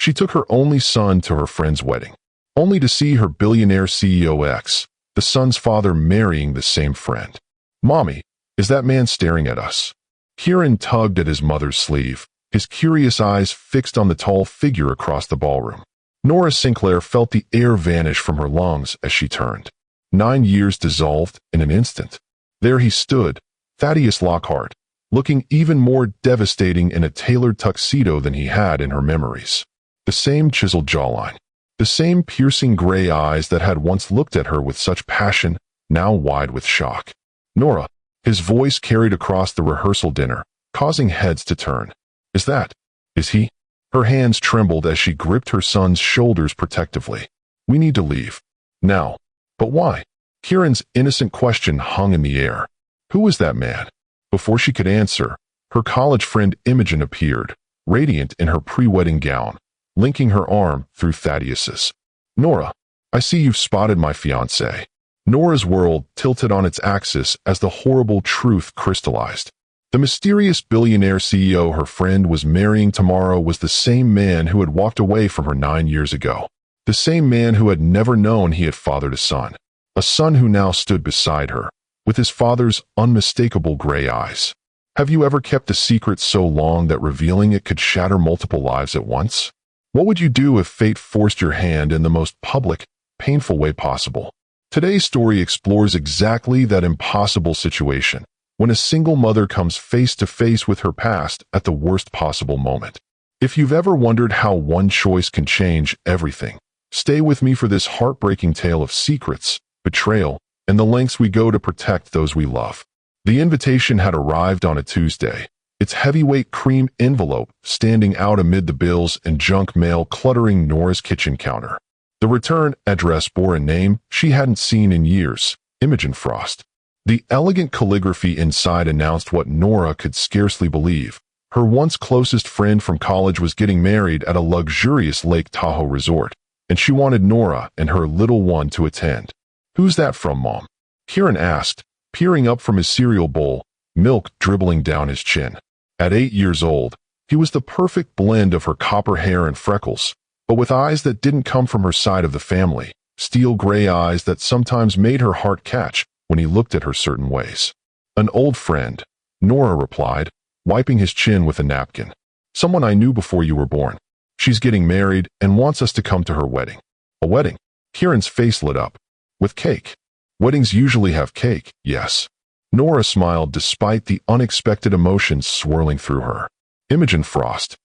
She took her only son to her friend's wedding, only to see her billionaire CEO ex, the son's father, marrying the same friend. "Mommy, is that man staring at us?" Kieran tugged at his mother's sleeve, his curious eyes fixed on the tall figure across the ballroom. Nora Sinclair felt the air vanish from her lungs as she turned. 9 years dissolved in an instant. There he stood, Thaddeus Lockhart, looking even more devastating in a tailored tuxedo than he had in her memories. The same chiseled jawline, the same piercing gray eyes that had once looked at her with such passion, now wide with shock. "Nora," his voice carried across the rehearsal dinner, causing heads to turn. Is he? Her hands trembled as she gripped her son's shoulders protectively. "We need to leave. Now." "But why?" Kieran's innocent question hung in the air. Who was that man? Before she could answer, her college friend Imogen appeared, radiant in her pre-wedding gown, linking her arm through Thaddeus's. "Nora, I see you've spotted my fiancé." Nora's world tilted on its axis as the horrible truth crystallized. The mysterious billionaire CEO her friend was marrying tomorrow was the same man who had walked away from her 9 years ago. The same man who had never known he had fathered a son who now stood beside her, with his father's unmistakable gray eyes. Have you ever kept a secret so long that revealing it could shatter multiple lives at once? What would you do if fate forced your hand in the most public, painful way possible? Today's story explores exactly that impossible situation, when a single mother comes face to face with her past at the worst possible moment. If you've ever wondered how one choice can change everything, stay with me for this heartbreaking tale of secrets, betrayal, and the lengths we go to protect those we love. The invitation had arrived on a Tuesday, its heavyweight cream envelope standing out amid the bills and junk mail cluttering Nora's kitchen counter. The return address bore a name she hadn't seen in years, Imogen Frost. The elegant calligraphy inside announced what Nora could scarcely believe. Her once closest friend from college was getting married at a luxurious Lake Tahoe resort, and she wanted Nora and her little one to attend. "Who's that from, Mom?" Kieran asked, peering up from his cereal bowl, milk dribbling down his chin. At 8 years old, he was the perfect blend of her copper hair and freckles, but with eyes that didn't come from her side of the family, steel gray eyes that sometimes made her heart catch when he looked at her certain ways. "An old friend," Nora replied, wiping his chin with a napkin. "Someone I knew before you were born. She's getting married and wants us to come to her wedding." "A wedding?" Kieran's face lit up. "With cake. Weddings usually have cake, yes." Nora smiled despite the unexpected emotions swirling through her. Imogen Frost.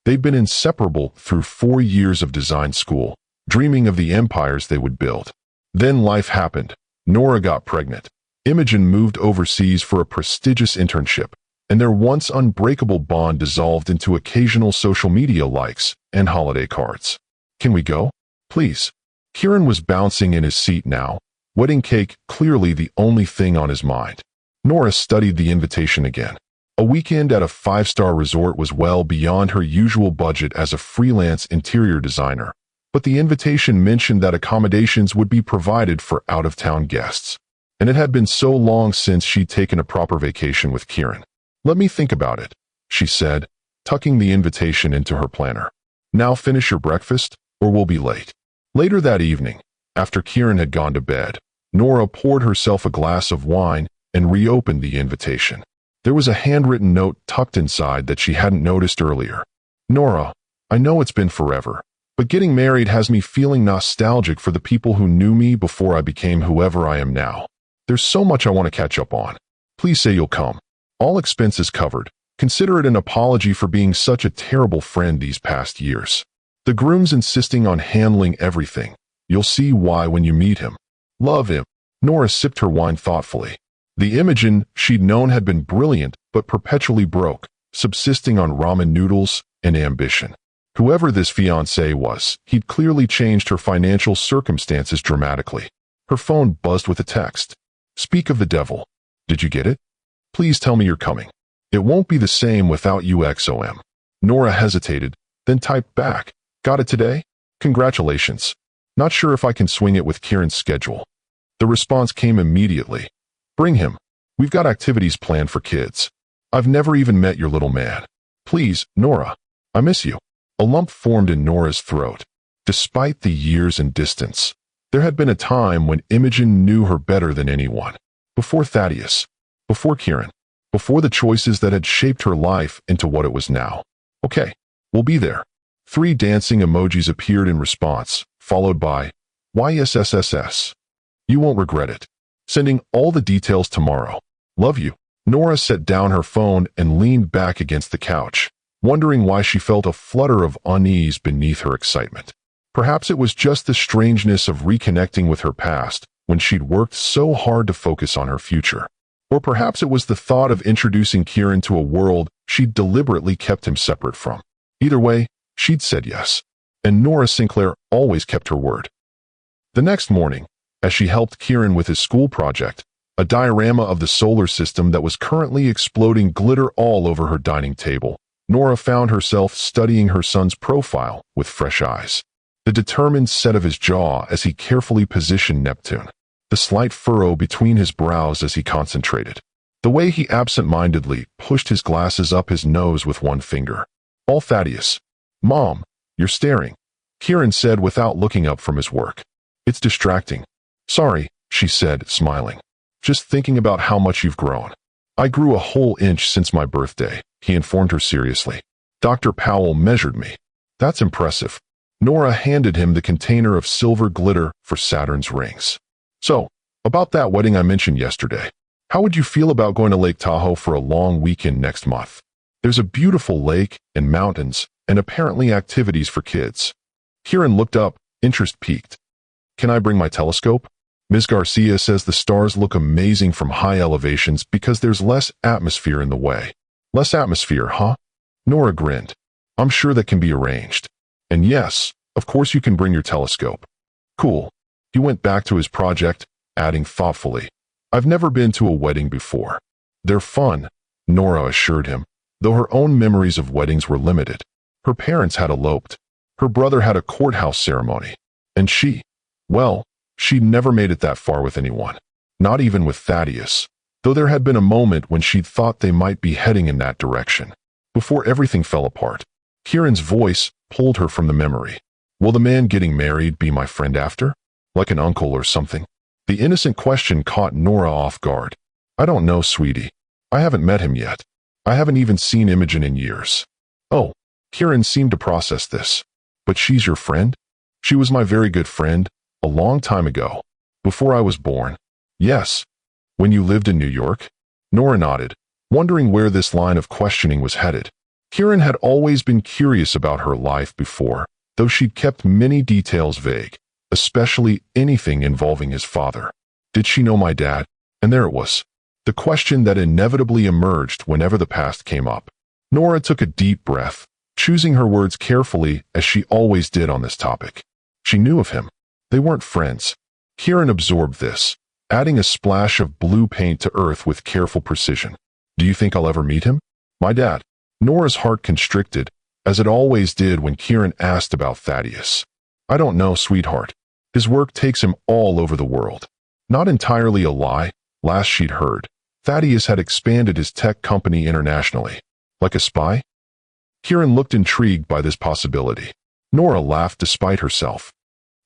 They'd been inseparable through 4 years of design school, dreaming of the empires they would build. Then life happened. Nora got pregnant. Imogen moved overseas for a prestigious internship, and their once unbreakable bond dissolved into occasional social media likes and holiday cards. "Can we go? Please?" Kieran was bouncing in his seat now, wedding cake clearly the only thing on his mind. Nora studied the invitation again. A weekend at a 5-star resort was well beyond her usual budget as a freelance interior designer, but the invitation mentioned that accommodations would be provided for out-of-town guests. And it had been so long since she'd taken a proper vacation with Kieran. "Let me think about it," she said, tucking the invitation into her planner. "Now finish your breakfast, or we'll be late." Later that evening, after Kieran had gone to bed, Nora poured herself a glass of wine and reopened the invitation. There was a handwritten note tucked inside that she hadn't noticed earlier. "Nora, I know it's been forever, but getting married has me feeling nostalgic for the people who knew me before I became whoever I am now. There's so much I want to catch up on. Please say you'll come. All expenses covered. Consider it an apology for being such a terrible friend these past years." The groom's insisting on handling everything. "You'll see why when you meet him. Love him." Nora sipped her wine thoughtfully. The Imogen she'd known had been brilliant but perpetually broke, subsisting on ramen noodles and ambition. Whoever this fiancé was, he'd clearly changed her financial circumstances dramatically. Her phone buzzed with a text. "Speak of the devil. Did you get it? Please tell me you're coming. It won't be the same without you XOM." Nora hesitated, then typed back. "Got it today? Congratulations. Not sure if I can swing it with Kieran's schedule." The response came immediately. "Bring him. We've got activities planned for kids. I've never even met your little man. Please, Nora. I miss you." A lump formed in Nora's throat. Despite the years and distance, there had been a time when Imogen knew her better than anyone. Before Thaddeus, before Kieran, before the choices that had shaped her life into what it was now. Okay, we'll be there. 3 dancing emojis appeared in response, followed by, YSSSS. You won't regret it. Sending all the details tomorrow. Love you. Nora set down her phone and leaned back against the couch, wondering why she felt a flutter of unease beneath her excitement. Perhaps it was just the strangeness of reconnecting with her past when she'd worked so hard to focus on her future. Or perhaps it was the thought of introducing Kieran to a world she'd deliberately kept him separate from. Either way, she'd said yes. And Nora Sinclair always kept her word. The next morning, as she helped Kieran with his school project, a diorama of the solar system that was currently exploding glittered all over her dining table, Nora found herself studying her son's profile with fresh eyes. The determined set of his jaw as he carefully positioned Neptune, the slight furrow between his brows as he concentrated, the way he absent-mindedly pushed his glasses up his nose with one finger. All Thaddeus. Mom, you're staring, Kieran said without looking up from his work. It's distracting. Sorry, she said, smiling. Just thinking about how much you've grown. I grew a whole inch since my birthday, he informed her seriously. Dr. Powell measured me. That's impressive. Nora handed him the container of silver glitter for Saturn's rings. So, about that wedding I mentioned yesterday, how would you feel about going to Lake Tahoe for a long weekend next month? There's a beautiful lake and mountains and apparently activities for kids. Kieran looked up, interest piqued. Can I bring my telescope? Ms. Garcia says the stars look amazing from high elevations because there's less atmosphere in the way. Less atmosphere, huh? Nora grinned. I'm sure that can be arranged. And yes, of course you can bring your telescope. Cool. He went back to his project, adding thoughtfully, I've never been to a wedding before. They're fun, Nora assured him, though her own memories of weddings were limited. Her parents had eloped. Her brother had a courthouse ceremony. And she'd never made it that far with anyone. Not even with Thaddeus, though there had been a moment when she'd thought they might be heading in that direction. Before everything fell apart, Kieran's voice pulled her from the memory. Will the man getting married be my friend after? Like an uncle or something? The innocent question caught Nora off guard. I don't know, sweetie. I haven't met him yet. I haven't even seen Imogen in years. Oh, Kieran seemed to process this. But she's your friend? She was my very good friend, a long time ago. Before I was born. Yes. When you lived in New York? Nora nodded, wondering where this line of questioning was headed. Kieran had always been curious about her life before, though she'd kept many details vague, especially anything involving his father. Did she know my dad? And there it was. The question that inevitably emerged whenever the past came up. Nora took a deep breath, choosing her words carefully as she always did on this topic. She knew of him. They weren't friends. Kieran absorbed this, adding a splash of blue paint to earth with careful precision. Do you think I'll ever meet him? My dad. Nora's heart constricted, as it always did when Kieran asked about Thaddeus. I don't know, sweetheart. His work takes him all over the world. Not entirely a lie, last she'd heard. Thaddeus had expanded his tech company internationally. Like a spy? Kieran looked intrigued by this possibility. Nora laughed despite herself.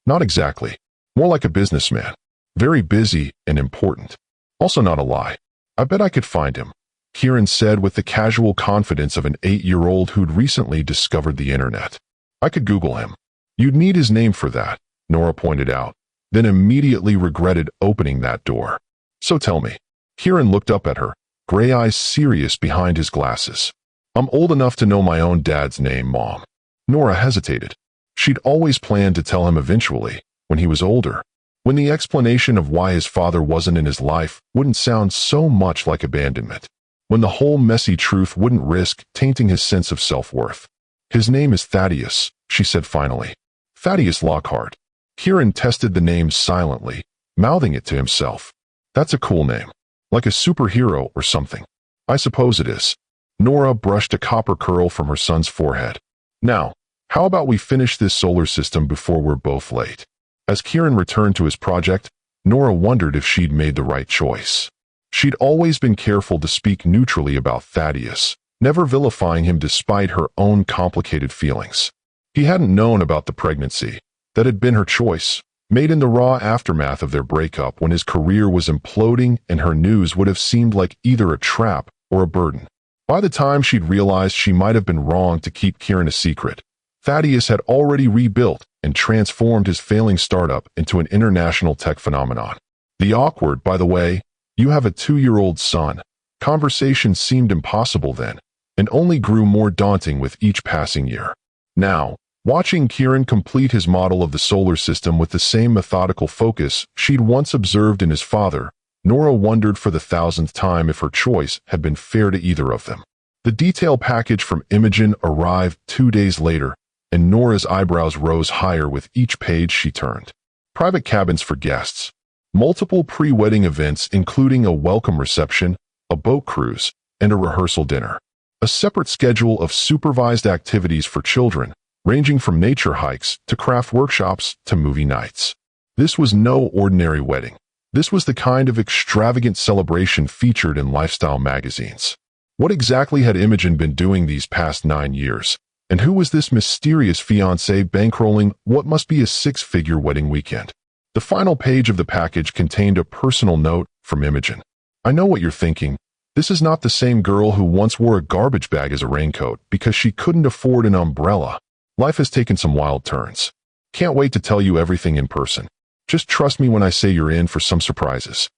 Not exactly. More like a businessman. Very busy and important. Also not a lie. I bet I could find him, Kieran said with the casual confidence of an 8-year-old who'd recently discovered the internet. I could Google him. You'd need his name for that, Nora pointed out, then immediately regretted opening that door. So tell me. Kieran looked up at her, gray eyes serious behind his glasses. I'm old enough to know my own dad's name, Mom. Nora hesitated. She'd always planned to tell him eventually, when he was older, when the explanation of why his father wasn't in his life wouldn't sound so much like abandonment, when the whole messy truth wouldn't risk tainting his sense of self-worth. His name is Thaddeus, she said finally. Thaddeus Lockhart. Kieran tested the name silently, mouthing it to himself. That's a cool name. Like a superhero or something. I suppose it is. Nora brushed a copper curl from her son's forehead. Now, how about we finish this solar system before we're both late? As Kieran returned to his project, Nora wondered if she'd made the right choice. She'd always been careful to speak neutrally about Thaddeus, never vilifying him despite her own complicated feelings. He hadn't known about the pregnancy. That had been her choice, made in the raw aftermath of their breakup when his career was imploding and her news would have seemed like either a trap or a burden. By the time she'd realized she might have been wrong to keep Kieran a secret, Thaddeus had already rebuilt and transformed his failing startup into an international tech phenomenon. The awkward, by the way, "You have a 2-year-old son" conversation seemed impossible then, and only grew more daunting with each passing year. Now, watching Kieran complete his model of the solar system with the same methodical focus she'd once observed in his father, Nora wondered for the 1,000th time if her choice had been fair to either of them. The detail package from Imogen arrived 2 days later, and Nora's eyebrows rose higher with each page she turned. Private cabins for guests. Multiple pre-wedding events including a welcome reception, a boat cruise, and a rehearsal dinner. A separate schedule of supervised activities for children, ranging from nature hikes to craft workshops to movie nights. This was no ordinary wedding. This was the kind of extravagant celebration featured in lifestyle magazines. What exactly had Imogen been doing these past 9 years? And who was this mysterious fiancé bankrolling what must be a 6-figure wedding weekend? The final page of the package contained a personal note from Imogen. "I know what you're thinking. This is not the same girl who once wore a garbage bag as a raincoat because she couldn't afford an umbrella. Life has taken some wild turns. Can't wait to tell you everything in person. Just trust me when I say you're in for some surprises.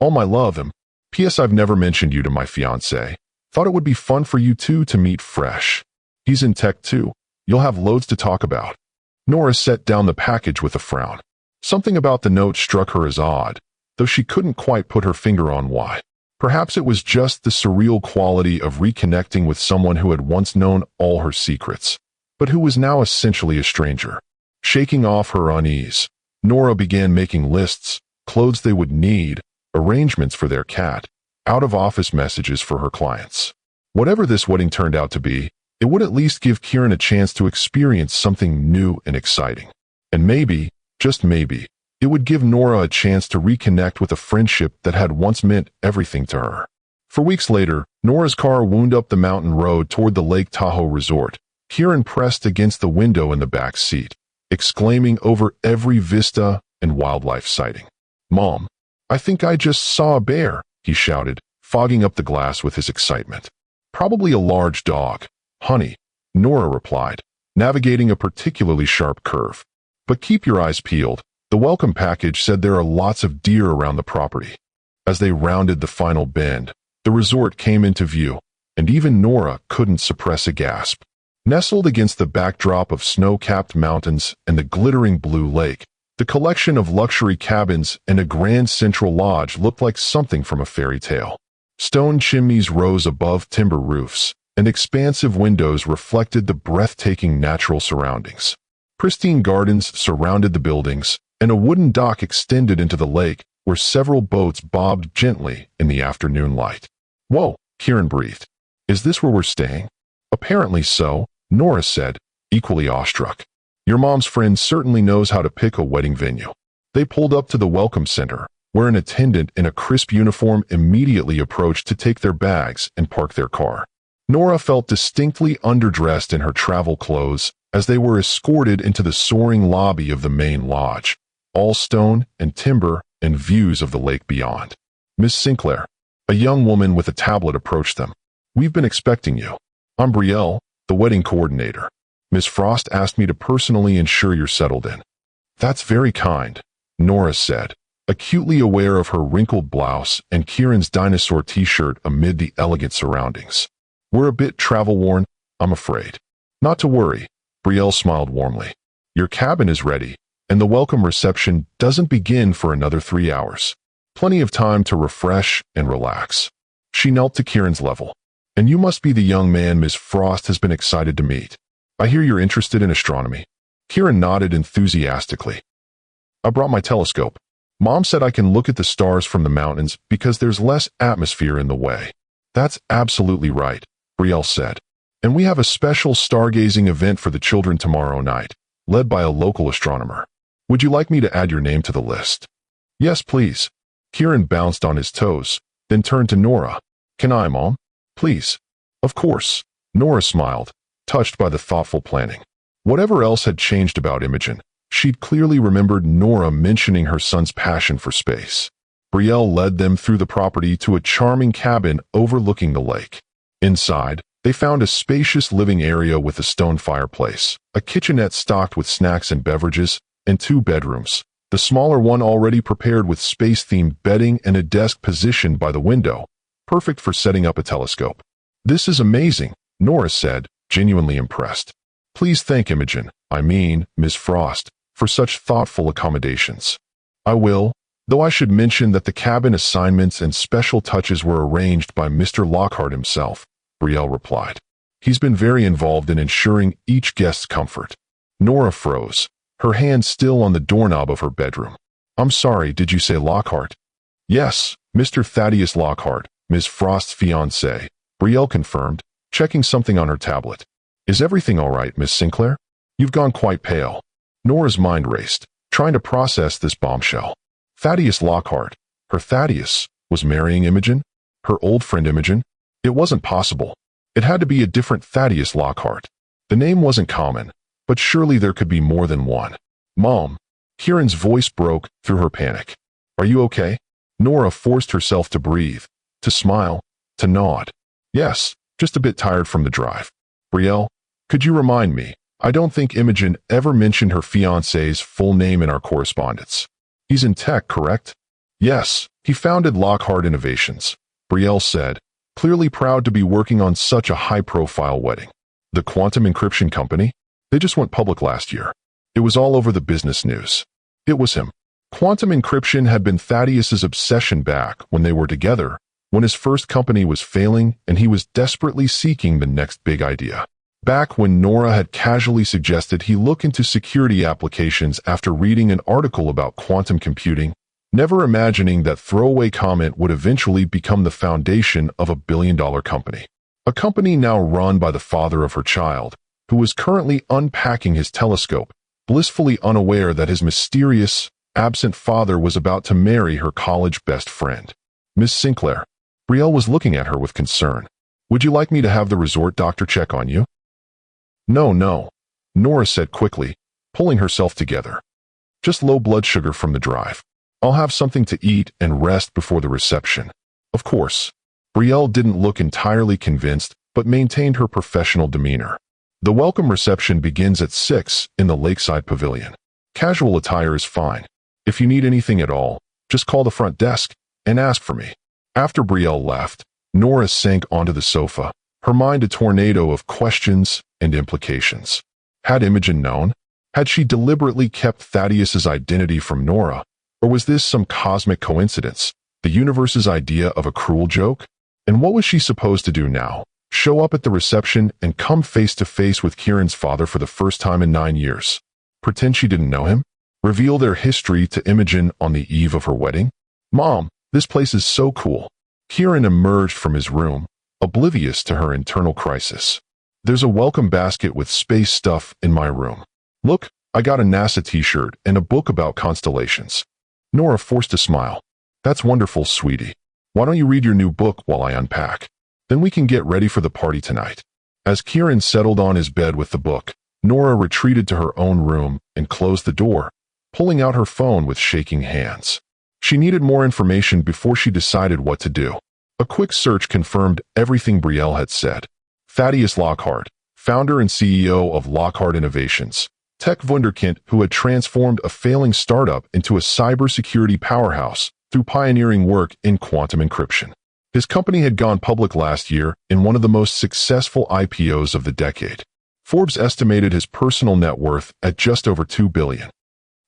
All my love, him. P.S. I've never mentioned you to my fiancé. Thought it would be fun for you two to meet fresh. He's in tech too. You'll have loads to talk about." Nora set down the package with a frown. Something about the note struck her as odd, though she couldn't quite put her finger on why. Perhaps it was just the surreal quality of reconnecting with someone who had once known all her secrets, but who was now essentially a stranger. Shaking off her unease, Nora began making lists, clothes they would need, arrangements for their cat, out-of-office messages for her clients. Whatever this wedding turned out to be, it would at least give Kieran a chance to experience something new and exciting. And maybe, just maybe, it would give Nora a chance to reconnect with a friendship that had once meant everything to her. For weeks later, Nora's car wound up the mountain road toward the Lake Tahoe resort. Kieran pressed against the window in the back seat, exclaiming over every vista and wildlife sighting. "Mom, I think I just saw a bear," he shouted, fogging up the glass with his excitement. "Probably a large dog, honey," Nora replied, navigating a particularly sharp curve. "But keep your eyes peeled. The welcome package said there are lots of deer around the property." As they rounded the final bend, the resort came into view, and even Nora couldn't suppress a gasp. Nestled against the backdrop of snow-capped mountains and the glittering blue lake, the collection of luxury cabins and a grand central lodge looked like something from a fairy tale. Stone chimneys rose above timber roofs, and expansive windows reflected the breathtaking natural surroundings. Pristine gardens surrounded the buildings, and a wooden dock extended into the lake where several boats bobbed gently in the afternoon light. "Whoa," Kieran breathed. "Is this where we're staying?" "Apparently so," Nora said, equally awestruck. "Your mom's friend certainly knows how to pick a wedding venue." They pulled up to the welcome center, where an attendant in a crisp uniform immediately approached to take their bags and park their car. Nora felt distinctly underdressed in her travel clothes as they were escorted into the soaring lobby of the main lodge, all stone and timber and views of the lake beyond. "Miss Sinclair," a young woman with a tablet approached them. "We've been expecting you. I'm Brielle, the wedding coordinator. Miss Frost asked me to personally ensure you're settled in." "That's very kind," Nora said, acutely aware of her wrinkled blouse and Kieran's dinosaur t-shirt amid the elegant surroundings. "We're a bit travel-worn, I'm afraid." "Not to worry," Brielle smiled warmly. "Your cabin is ready, and the welcome reception doesn't begin for another 3 hours. Plenty of time to refresh and relax." She knelt to Kieran's level. "And you must be the young man Miss Frost has been excited to meet. I hear you're interested in astronomy." Kieran nodded enthusiastically. "I brought my telescope. Mom said I can look at the stars from the mountains because there's less atmosphere in the way." "That's absolutely right," Brielle said. "And we have a special stargazing event for the children tomorrow night, led by a local astronomer. Would you like me to add your name to the list?" "Yes, please." Kieran bounced on his toes, then turned to Nora. "Can I, Mom? Please." "Of course." Nora smiled, touched by the thoughtful planning. Whatever else had changed about Imogen, she'd clearly remembered Nora mentioning her son's passion for space. Brielle led them through the property to a charming cabin overlooking the lake. Inside, they found a spacious living area with a stone fireplace, a kitchenette stocked with snacks and beverages, and 2 bedrooms, the smaller one already prepared with space-themed bedding and a desk positioned by the window, perfect for setting up a telescope. "This is amazing," Nora said, genuinely impressed. "Please thank Imogen, Ms. Frost, for such thoughtful accommodations." "I will, though I should mention that the cabin assignments and special touches were arranged by Mr. Lockhart himself," Brielle replied. "He's been very involved in ensuring each guest's comfort." Nora froze, her hand still on the doorknob of her bedroom. "I'm sorry, did you say Lockhart?" "Yes, Mr. Thaddeus Lockhart, Ms. Frost's fiancé," Brielle confirmed, checking something on her tablet. "Is everything all right, Miss Sinclair? You've gone quite pale." Nora's mind raced, trying to process this bombshell. Thaddeus Lockhart, her Thaddeus, was marrying Imogen? Her old friend Imogen? It wasn't possible. It had to be a different Thaddeus Lockhart. The name wasn't common, but surely there could be more than one. "Mom," Kieran's voice broke through her panic. "Are you okay?" Nora forced herself to breathe, to smile, to nod. "Yes, just a bit tired from the drive." "Brielle, could you remind me? I don't think Imogen ever mentioned her fiancé's full name in our correspondence." "He's in tech, correct?" "Yes, he founded Lockhart Innovations," Brielle said, clearly proud to be working on such a high-profile wedding. "The quantum encryption company? They just went public last year. It was all over the business news." It was him. Quantum encryption had been Thaddeus's obsession back when they were together, when his first company was failing and he was desperately seeking the next big idea. Back when Nora had casually suggested he look into security applications after reading an article about quantum computing, never imagining that throwaway comment would eventually become the foundation of a billion-dollar company. A company now run by the father of her child, who was currently unpacking his telescope, blissfully unaware that his mysterious, absent father was about to marry her college best friend. "Miss Sinclair." Brielle was looking at her with concern. "Would you like me to have the resort doctor check on you?" No, Nora said quickly, pulling herself together. "Just low blood sugar from the drive. I'll have something to eat and rest before the reception." "Of course." Brielle didn't look entirely convinced, but maintained her professional demeanor. "The welcome reception begins at 6 in the Lakeside Pavilion. Casual attire is fine. If you need anything at all, just call the front desk and ask for me." After Brielle left, Nora sank onto the sofa, her mind a tornado of questions and implications. Had Imogen known? Had she deliberately kept Thaddeus's identity from Nora? Or was this some cosmic coincidence, the universe's idea of a cruel joke? And what was she supposed to do now? Show up at the reception and come face to face with Kieran's father for the first time in 9 years? Pretend she didn't know him? Reveal their history to Imogen on the eve of her wedding? "Mom, this place is so cool." Kieran emerged from his room, oblivious to her internal crisis. "There's a welcome basket with space stuff in my room. Look, I got a NASA t-shirt and a book about constellations." Nora forced a smile. "That's wonderful, sweetie. Why don't you read your new book while I unpack? Then we can get ready for the party tonight." As Kieran settled on his bed with the book, Nora retreated to her own room and closed the door, pulling out her phone with shaking hands. She needed more information before she decided what to do. A quick search confirmed everything Brielle had said. Thaddeus Lockhart, founder and CEO of Lockhart Innovations, tech wunderkind who had transformed a failing startup into a cybersecurity powerhouse through pioneering work in quantum encryption. His company had gone public last year in one of the most successful IPOs of the decade. Forbes estimated his personal net worth at just over $2 billion.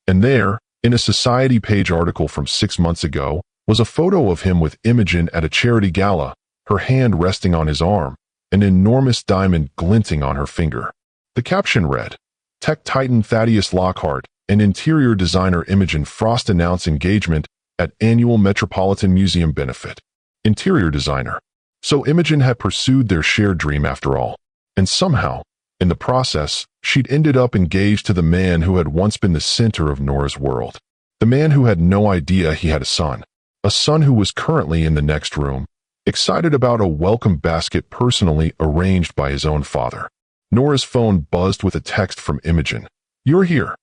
And there, in a Society page article from 6 months ago, was a photo of him with Imogen at a charity gala, her hand resting on his arm, an enormous diamond glinting on her finger. The caption read, "Tech titan Thaddeus Lockhart and interior designer Imogen Frost announce engagement at annual Metropolitan Museum benefit." Interior designer. So Imogen had pursued their shared dream after all. And somehow, in the process, she'd ended up engaged to the man who had once been the center of Nora's world. The man who had no idea he had a son who was currently in the next room, excited about a welcome basket personally arranged by his own father. Nora's phone buzzed with a text from Imogen. "You're here.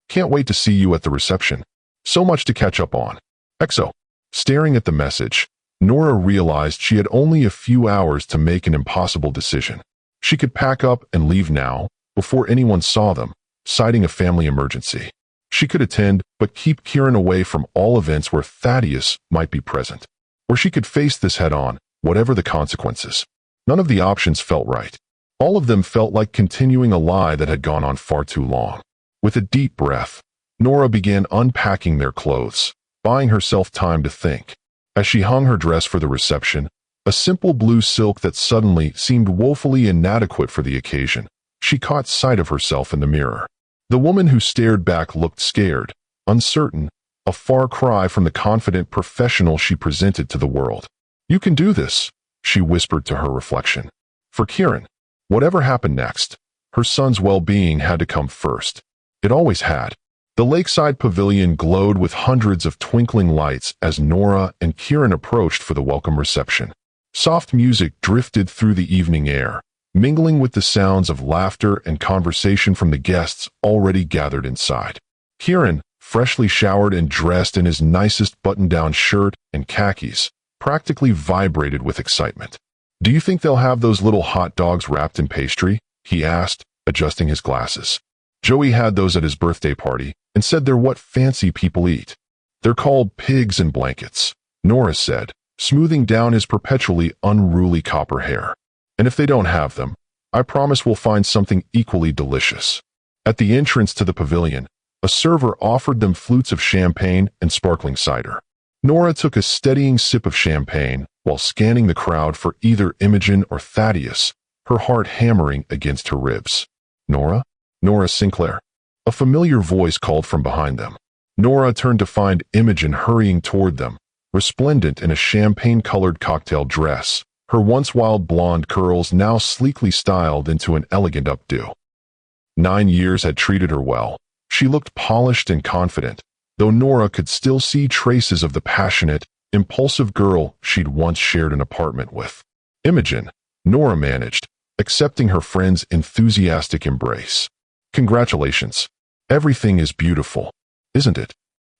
Can't wait to see you at the reception. So much to catch up on. XO." Staring at the message, Nora realized she had only a few hours to make an impossible decision. She could pack up and leave now, before anyone saw them, citing a family emergency. She could attend, but keep Kieran away from all events where Thaddeus might be present. Or she could face this head-on, whatever the consequences. None of the options felt right. All of them felt like continuing a lie that had gone on far too long. With a deep breath, Nora began unpacking their clothes, buying herself time to think. As she hung her dress for the reception, a simple blue silk that suddenly seemed woefully inadequate for the occasion, she caught sight of herself in the mirror. The woman who stared back looked scared, uncertain, a far cry from the confident professional she presented to the world. "You can do this," she whispered to her reflection. For Kieran, whatever happened next, her son's well-being had to come first. It always had. The lakeside pavilion glowed with hundreds of twinkling lights as Nora and Kieran approached for the welcome reception. Soft music drifted through the evening air, mingling with the sounds of laughter and conversation from the guests already gathered inside. Kieran, freshly showered and dressed in his nicest button-down shirt and khakis, practically vibrated with excitement. "Do you think they'll have those little hot dogs wrapped in pastry?" he asked, adjusting his glasses. Joey had those at his birthday party and said they're what fancy people eat. "They're called pigs in blankets," Nora said, smoothing down his perpetually unruly copper hair. "And if they don't have them, I promise we'll find something equally delicious." At the entrance to the pavilion, a server offered them flutes of champagne and sparkling cider. Nora took a steadying sip of champagne while scanning the crowd for either Imogen or Thaddeus, her heart hammering against her ribs. "Nora? Nora Sinclair." A familiar voice called from behind them. Nora turned to find Imogen hurrying toward them, resplendent in a champagne-colored cocktail dress, her once wild blonde curls now sleekly styled into an elegant updo. 9 years had treated her well. She looked polished and confident, though Nora could still see traces of the passionate, impulsive girl she'd once shared an apartment with. "Imogen," Nora managed, accepting her friend's enthusiastic embrace. "Congratulations. Everything is beautiful, isn't it?"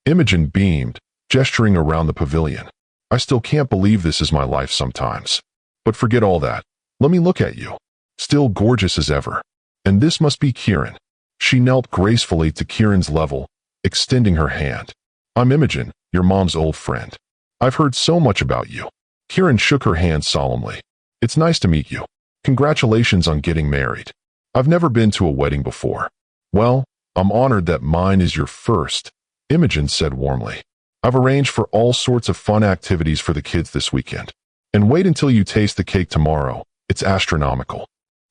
Imogen beamed, gesturing around the pavilion. "I still can't believe this is my life sometimes. But forget all that. Let me look at you. Still gorgeous as ever. And this must be Kieran." She knelt gracefully to Kieran's level, extending her hand. "I'm Imogen, your mom's old friend. I've heard so much about you." Kieran shook her hand solemnly. "It's nice to meet you. Congratulations on getting married. I've never been to a wedding before." "Well, I'm honored that mine is your first," Imogen said warmly. "I've arranged for all sorts of fun activities for the kids this weekend. And wait until you taste the cake tomorrow. It's astronomical."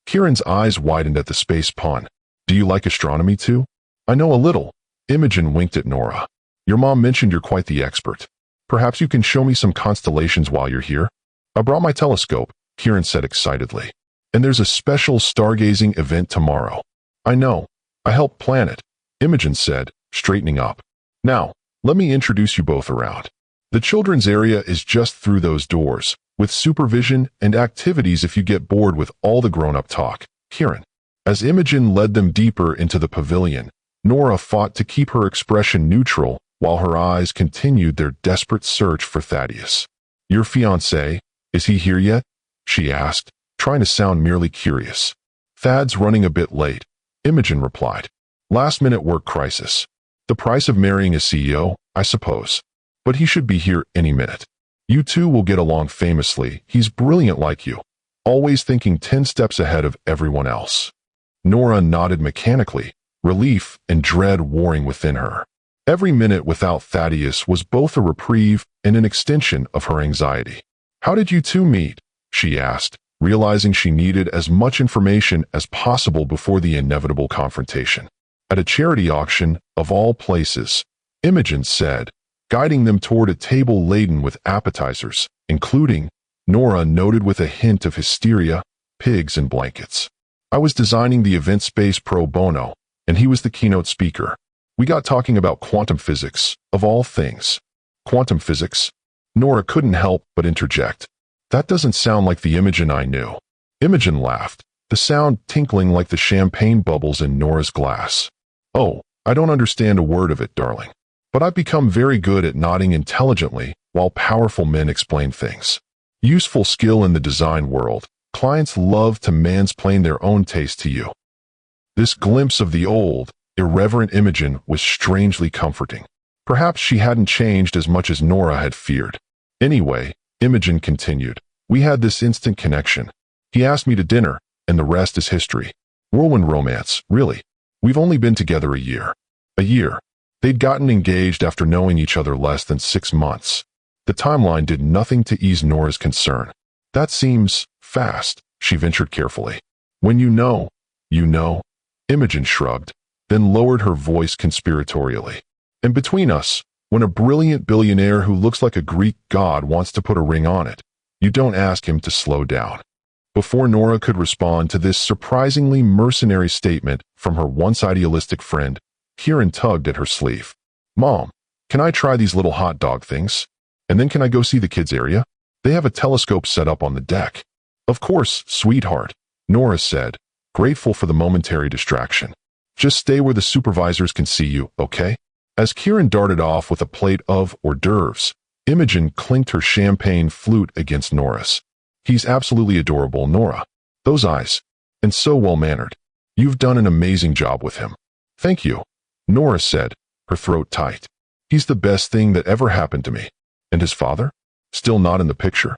Kieran's eyes widened at the space pun. "Do you like astronomy too?" "I know a little." Imogen winked at Nora. "Your mom mentioned you're quite the expert. Perhaps you can show me some constellations while you're here?" "I brought my telescope," Kieran said excitedly. "And there's a special stargazing event tomorrow." "I know. I helped plan it," Imogen said, straightening up. "Now, let me introduce you both around. The children's area is just through those doors, with supervision and activities if you get bored with all the grown-up talk." Kieran. As Imogen led them deeper into the pavilion, Nora fought to keep her expression neutral while her eyes continued their desperate search for Thaddeus. "Your fiancé, is he here yet?" she asked, trying to sound merely curious. "Thad's running a bit late," Imogen replied. "Last-minute work crisis. The price of marrying a CEO, I suppose. But he should be here any minute. You two will get along famously. He's brilliant like you, always thinking 10 steps ahead of everyone else." Nora nodded mechanically, relief and dread warring within her. Every minute without Thaddeus was both a reprieve and an extension of her anxiety. "How did you two meet?" she asked, realizing she needed as much information as possible before the inevitable confrontation. "At a charity auction, of all places," Imogen said, guiding them toward a table laden with appetizers, including, Nora noted with a hint of hysteria, pigs in blankets. "I was designing the event space pro bono, and he was the keynote speaker. We got talking about quantum physics, of all things." "Quantum physics?" Nora couldn't help but interject. "That doesn't sound like the Imogen I knew." Imogen laughed, the sound tinkling like the champagne bubbles in Nora's glass. "Oh, I don't understand a word of it, darling. But I've become very good at nodding intelligently while powerful men explain things. Useful skill in the design world. Clients love to mansplain their own taste to you." This glimpse of the old, irreverent Imogen was strangely comforting. Perhaps she hadn't changed as much as Nora had feared. "Anyway," Imogen continued, "we had this instant connection. He asked me to dinner, and the rest is history. Whirlwind romance, really. We've only been together a year. A year." They'd gotten engaged after knowing each other less than 6 months. The timeline did nothing to ease Nora's concern. "That seems fast," she ventured carefully. "When you know, you know." Imogen shrugged, then lowered her voice conspiratorially. "And between us, when a brilliant billionaire who looks like a Greek god wants to put a ring on it, you don't ask him to slow down." Before Nora could respond to this surprisingly mercenary statement from her once idealistic friend, Kieran tugged at her sleeve. "Mom, can I try these little hot dog things? And then can I go see the kids' area? They have a telescope set up on the deck." "Of course, sweetheart," Nora said, grateful for the momentary distraction. "Just stay where the supervisors can see you, okay?" As Kieran darted off with a plate of hors d'oeuvres, Imogen clinked her champagne flute against Nora's. "He's absolutely adorable, Nora. Those eyes. And so well-mannered. You've done an amazing job with him." "Thank you," Nora said, her throat tight. "He's the best thing that ever happened to me." "And his father? Still not in the picture?"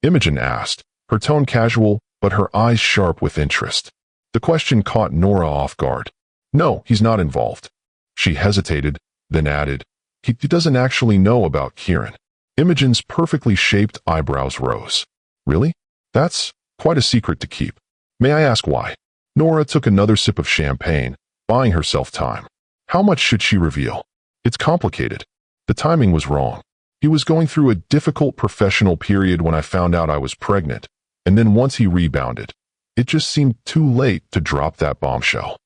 Imogen asked, her tone casual but her eyes sharp with interest. The question caught Nora off guard. "No, he's not involved." She hesitated, then added, He doesn't actually know about Kieran." Imogen's perfectly shaped eyebrows rose. "Really? That's quite a secret to keep. May I ask why?" Nora took another sip of champagne, buying herself time. How much should she reveal? "It's complicated. The timing was wrong. He was going through a difficult professional period when I found out I was pregnant, and then once he rebounded, it just seemed too late to drop that bombshell."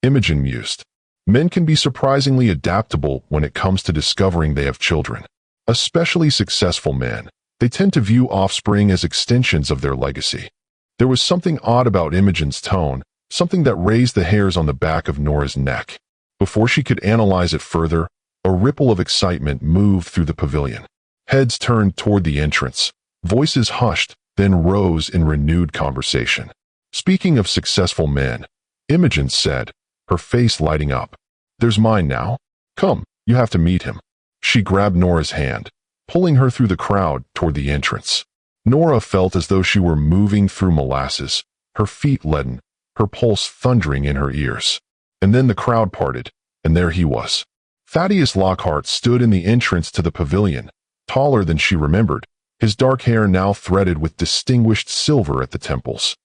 Imogen mused. Men can be surprisingly adaptable when it comes to discovering they have children. Especially successful men. They tend to view offspring as extensions of their legacy. There was something odd about Imogen's tone, something that raised the hairs on the back of Nora's neck. Before she could analyze it further, a ripple of excitement moved through the pavilion. Heads turned toward the entrance. Voices hushed, then rose in renewed conversation. "Speaking of successful men," Imogen said, her face lighting up. "There's mine now. Come, you have to meet him." She grabbed Nora's hand, pulling her through the crowd toward the entrance. Nora felt as though she were moving through molasses, her feet leaden, her pulse thundering in her ears. And then the crowd parted, and there he was. Thaddeus Lockhart stood in the entrance to the pavilion, taller than she remembered, his dark hair now threaded with distinguished silver at the temples.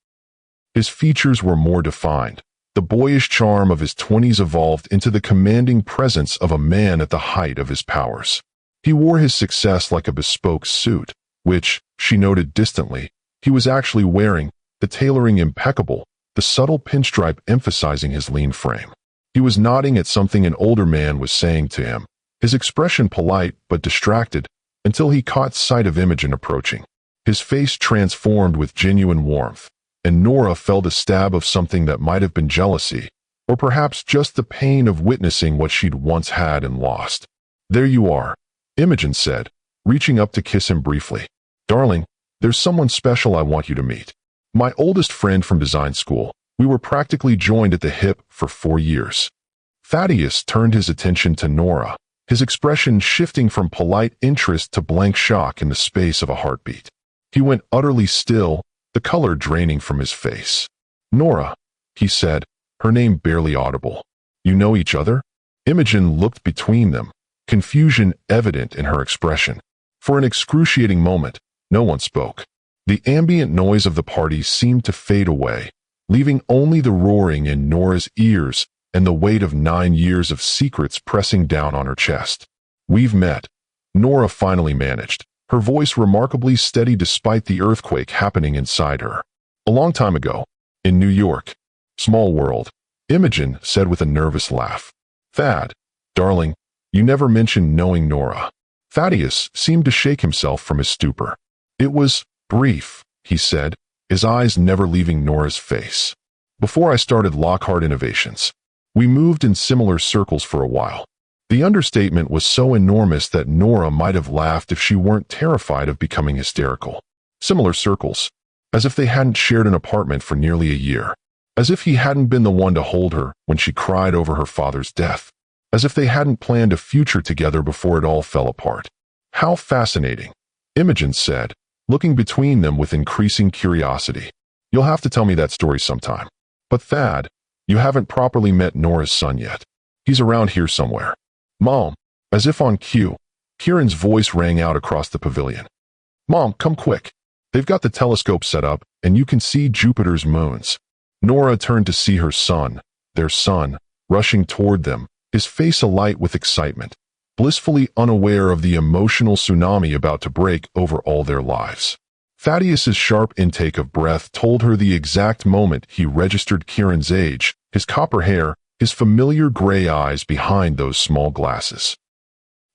His features were more defined. The boyish charm of his 20s evolved into the commanding presence of a man at the height of his powers. He wore his success like a bespoke suit, which, she noted distantly, he was actually wearing, the tailoring impeccable, the subtle pinstripe emphasizing his lean frame. He was nodding at something an older man was saying to him, his expression polite but distracted, until he caught sight of Imogen approaching. His face transformed with genuine warmth, and Nora felt a stab of something that might have been jealousy, or perhaps just the pain of witnessing what she'd once had and lost. "There you are," Imogen said, reaching up to kiss him briefly. "Darling, there's someone special I want you to meet. My oldest friend from design school. We were practically joined at the hip for 4 years." Thaddeus turned his attention to Nora, his expression shifting from polite interest to blank shock in the space of a heartbeat. He went utterly still, the color draining from his face. "Nora," he said, her name barely audible. "You know each other?" Imogen looked between them, confusion evident in her expression. For an excruciating moment, no one spoke. The ambient noise of the party seemed to fade away, leaving only the roaring in Nora's ears and the weight of 9 years of secrets pressing down on her chest. "We've met," Nora finally managed, her voice remarkably steady despite the earthquake happening inside her. "A long time ago, in New York. Small world," Imogen said with a nervous laugh. "Thad, darling, you never mentioned knowing Nora." Thaddeus seemed to shake himself from his stupor. "It was brief," he said, his eyes never leaving Nora's face. Before I started Lockhart Innovations, we moved in similar circles for a while. The understatement was so enormous that Nora might have laughed if she weren't terrified of becoming hysterical. Similar circles, as if they hadn't shared an apartment for nearly a year. As if he hadn't been the one to hold her when she cried over her father's death. As if they hadn't planned a future together before it all fell apart. How fascinating, Imogen said, looking between them with increasing curiosity. You'll have to tell me that story sometime. But Thad, you haven't properly met Nora's son yet. He's around here somewhere. Mom, as if on cue, Kieran's voice rang out across the pavilion. Mom, come quick. They've got the telescope set up, and you can see Jupiter's moons. Nora turned to see her son, their son, rushing toward them, his face alight with excitement, blissfully unaware of the emotional tsunami about to break over all their lives. Thaddeus's sharp intake of breath told her the exact moment he registered Kieran's age, his copper hair, his familiar gray eyes behind those small glasses.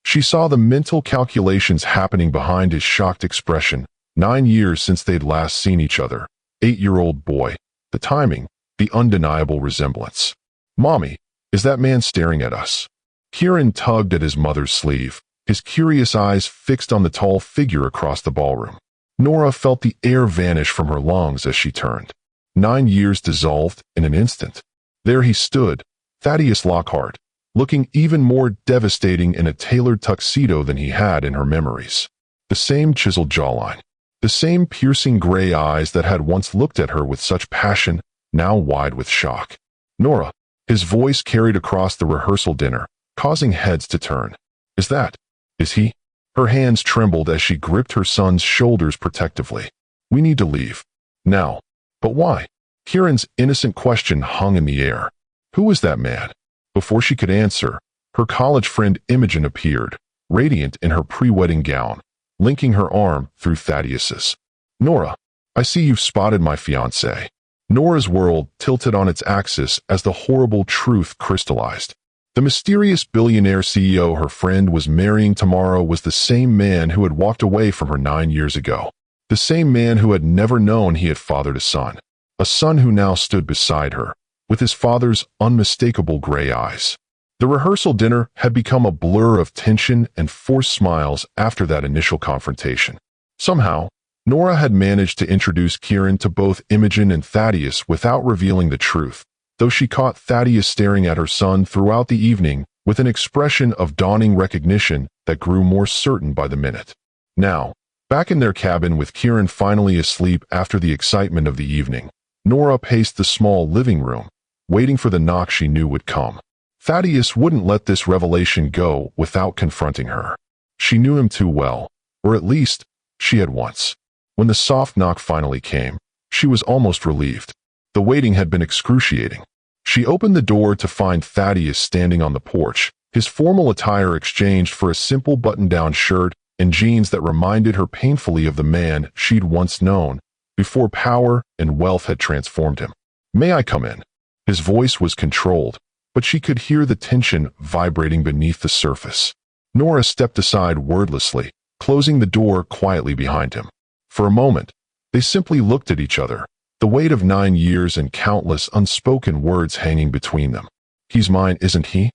She saw the mental calculations happening behind his shocked expression. 9 years since they'd last seen each other. 8-year-old boy. The timing, the undeniable resemblance. Mommy, is that man staring at us? Kieran tugged at his mother's sleeve, his curious eyes fixed on the tall figure across the ballroom. Nora felt the air vanish from her lungs as she turned. 9 years dissolved in an instant. There he stood, Thaddeus Lockhart, looking even more devastating in a tailored tuxedo than he had in her memories. The same chiseled jawline. The same piercing gray eyes that had once looked at her with such passion, now wide with shock. Nora, his voice carried across the rehearsal dinner, causing heads to turn. Is he? Her hands trembled as she gripped her son's shoulders protectively. We need to leave. Now. But why? Kieran's innocent question hung in the air. Who was that man? Before she could answer, her college friend Imogen appeared, radiant in her pre-wedding gown, linking her arm through Thaddeus's. Nora, I see you've spotted my fiancé. Nora's world tilted on its axis as the horrible truth crystallized. The mysterious billionaire CEO her friend was marrying tomorrow was the same man who had walked away from her 9 years ago. The same man who had never known he had fathered a son who now stood beside her, with his father's unmistakable gray eyes. The rehearsal dinner had become a blur of tension and forced smiles after that initial confrontation. Somehow, Nora had managed to introduce Kieran to both Imogen and Thaddeus without revealing the truth, though she caught Thaddeus staring at her son throughout the evening with an expression of dawning recognition that grew more certain by the minute. Now, back in their cabin with Kieran finally asleep after the excitement of the evening, Nora paced the small living room, waiting for the knock she knew would come. Thaddeus wouldn't let this revelation go without confronting her. She knew him too well, or at least, she had once. When the soft knock finally came, she was almost relieved. The waiting had been excruciating. She opened the door to find Thaddeus standing on the porch, his formal attire exchanged for a simple button-down shirt and jeans that reminded her painfully of the man she'd once known, before power and wealth had transformed him. May I come in? His voice was controlled, but she could hear the tension vibrating beneath the surface. Nora stepped aside wordlessly, closing the door quietly behind him. For a moment, they simply looked at each other, the weight of 9 years and countless unspoken words hanging between them. He's mine, isn't he?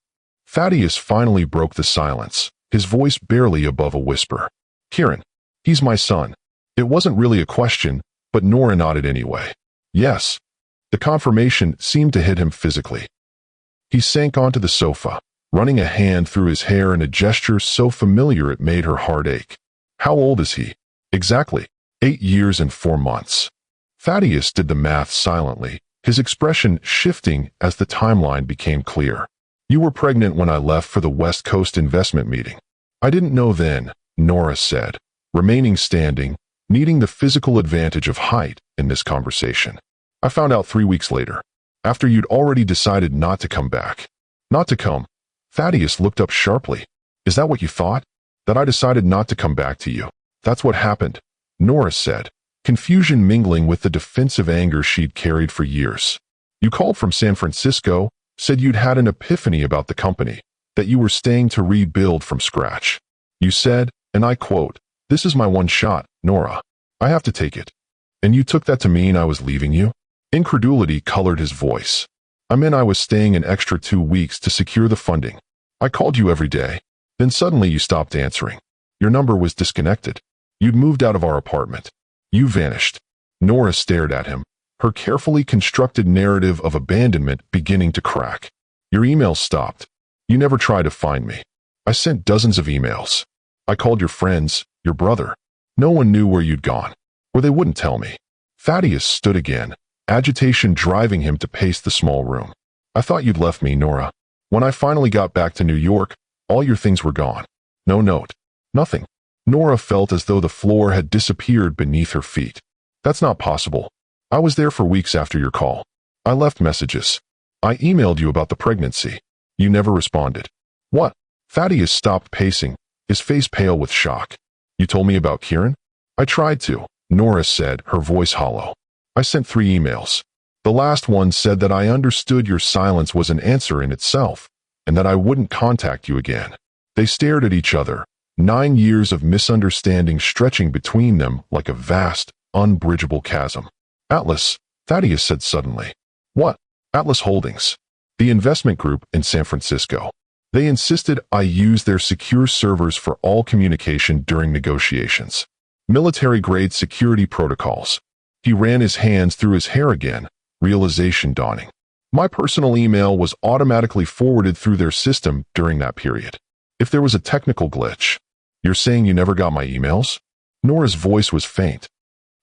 Thaddeus finally broke the silence, his voice barely above a whisper. Kieran, he's my son. It wasn't really a question, but Nora nodded anyway. Yes. The confirmation seemed to hit him physically. He sank onto the sofa, running a hand through his hair in a gesture so familiar it made her heart ache. How old is he? Exactly. 8 years and 4 months. Thaddeus did the math silently, his expression shifting as the timeline became clear. You were pregnant when I left for the West Coast investment meeting. I didn't know then, Nora said, remaining standing, needing the physical advantage of height in this conversation. I found out 3 weeks later, after you'd already decided not to come back. Not to come. Thaddeus looked up sharply. Is that what you thought? That I decided not to come back to you? That's what happened, Nora said, confusion mingling with the defensive anger she'd carried for years. You called from San Francisco, said you'd had an epiphany about the company, that you were staying to rebuild from scratch. You said, and I quote, "This is my one shot, Nora. I have to take it." And you took that to mean I was leaving you? Incredulity colored his voice. I meant I was staying an extra 2 weeks to secure the funding. I called you every day. Then suddenly you stopped answering. Your number was disconnected. You'd moved out of our apartment. You vanished. Nora stared at him, her carefully constructed narrative of abandonment beginning to crack. Your emails stopped. You never tried to find me. I sent dozens of emails. I called your friends, your brother. No one knew where you'd gone, or they wouldn't tell me. Thaddeus stood again, agitation driving him to pace the small room. I thought you'd left me, Nora. When I finally got back to New York, all your things were gone. No note. Nothing. Nora felt as though the floor had disappeared beneath her feet. That's not possible. I was there for weeks after your call. I left messages. I emailed you about the pregnancy. You never responded. What? Thaddeus stopped pacing, his face pale with shock. You told me about Kieran? I tried to, Nora said, her voice hollow. I sent 3 emails. The last one said that I understood your silence was an answer in itself, and that I wouldn't contact you again. They stared at each other, 9 years of misunderstanding stretching between them like a vast, unbridgeable chasm. Atlas, Thaddeus said suddenly. What? Atlas Holdings. The investment group in San Francisco. They insisted I use their secure servers for all communication during negotiations. Military-grade security protocols. He ran his hands through his hair again, realization dawning. My personal email was automatically forwarded through their system during that period. If there was a technical glitch, you're saying you never got my emails? Nora's voice was faint.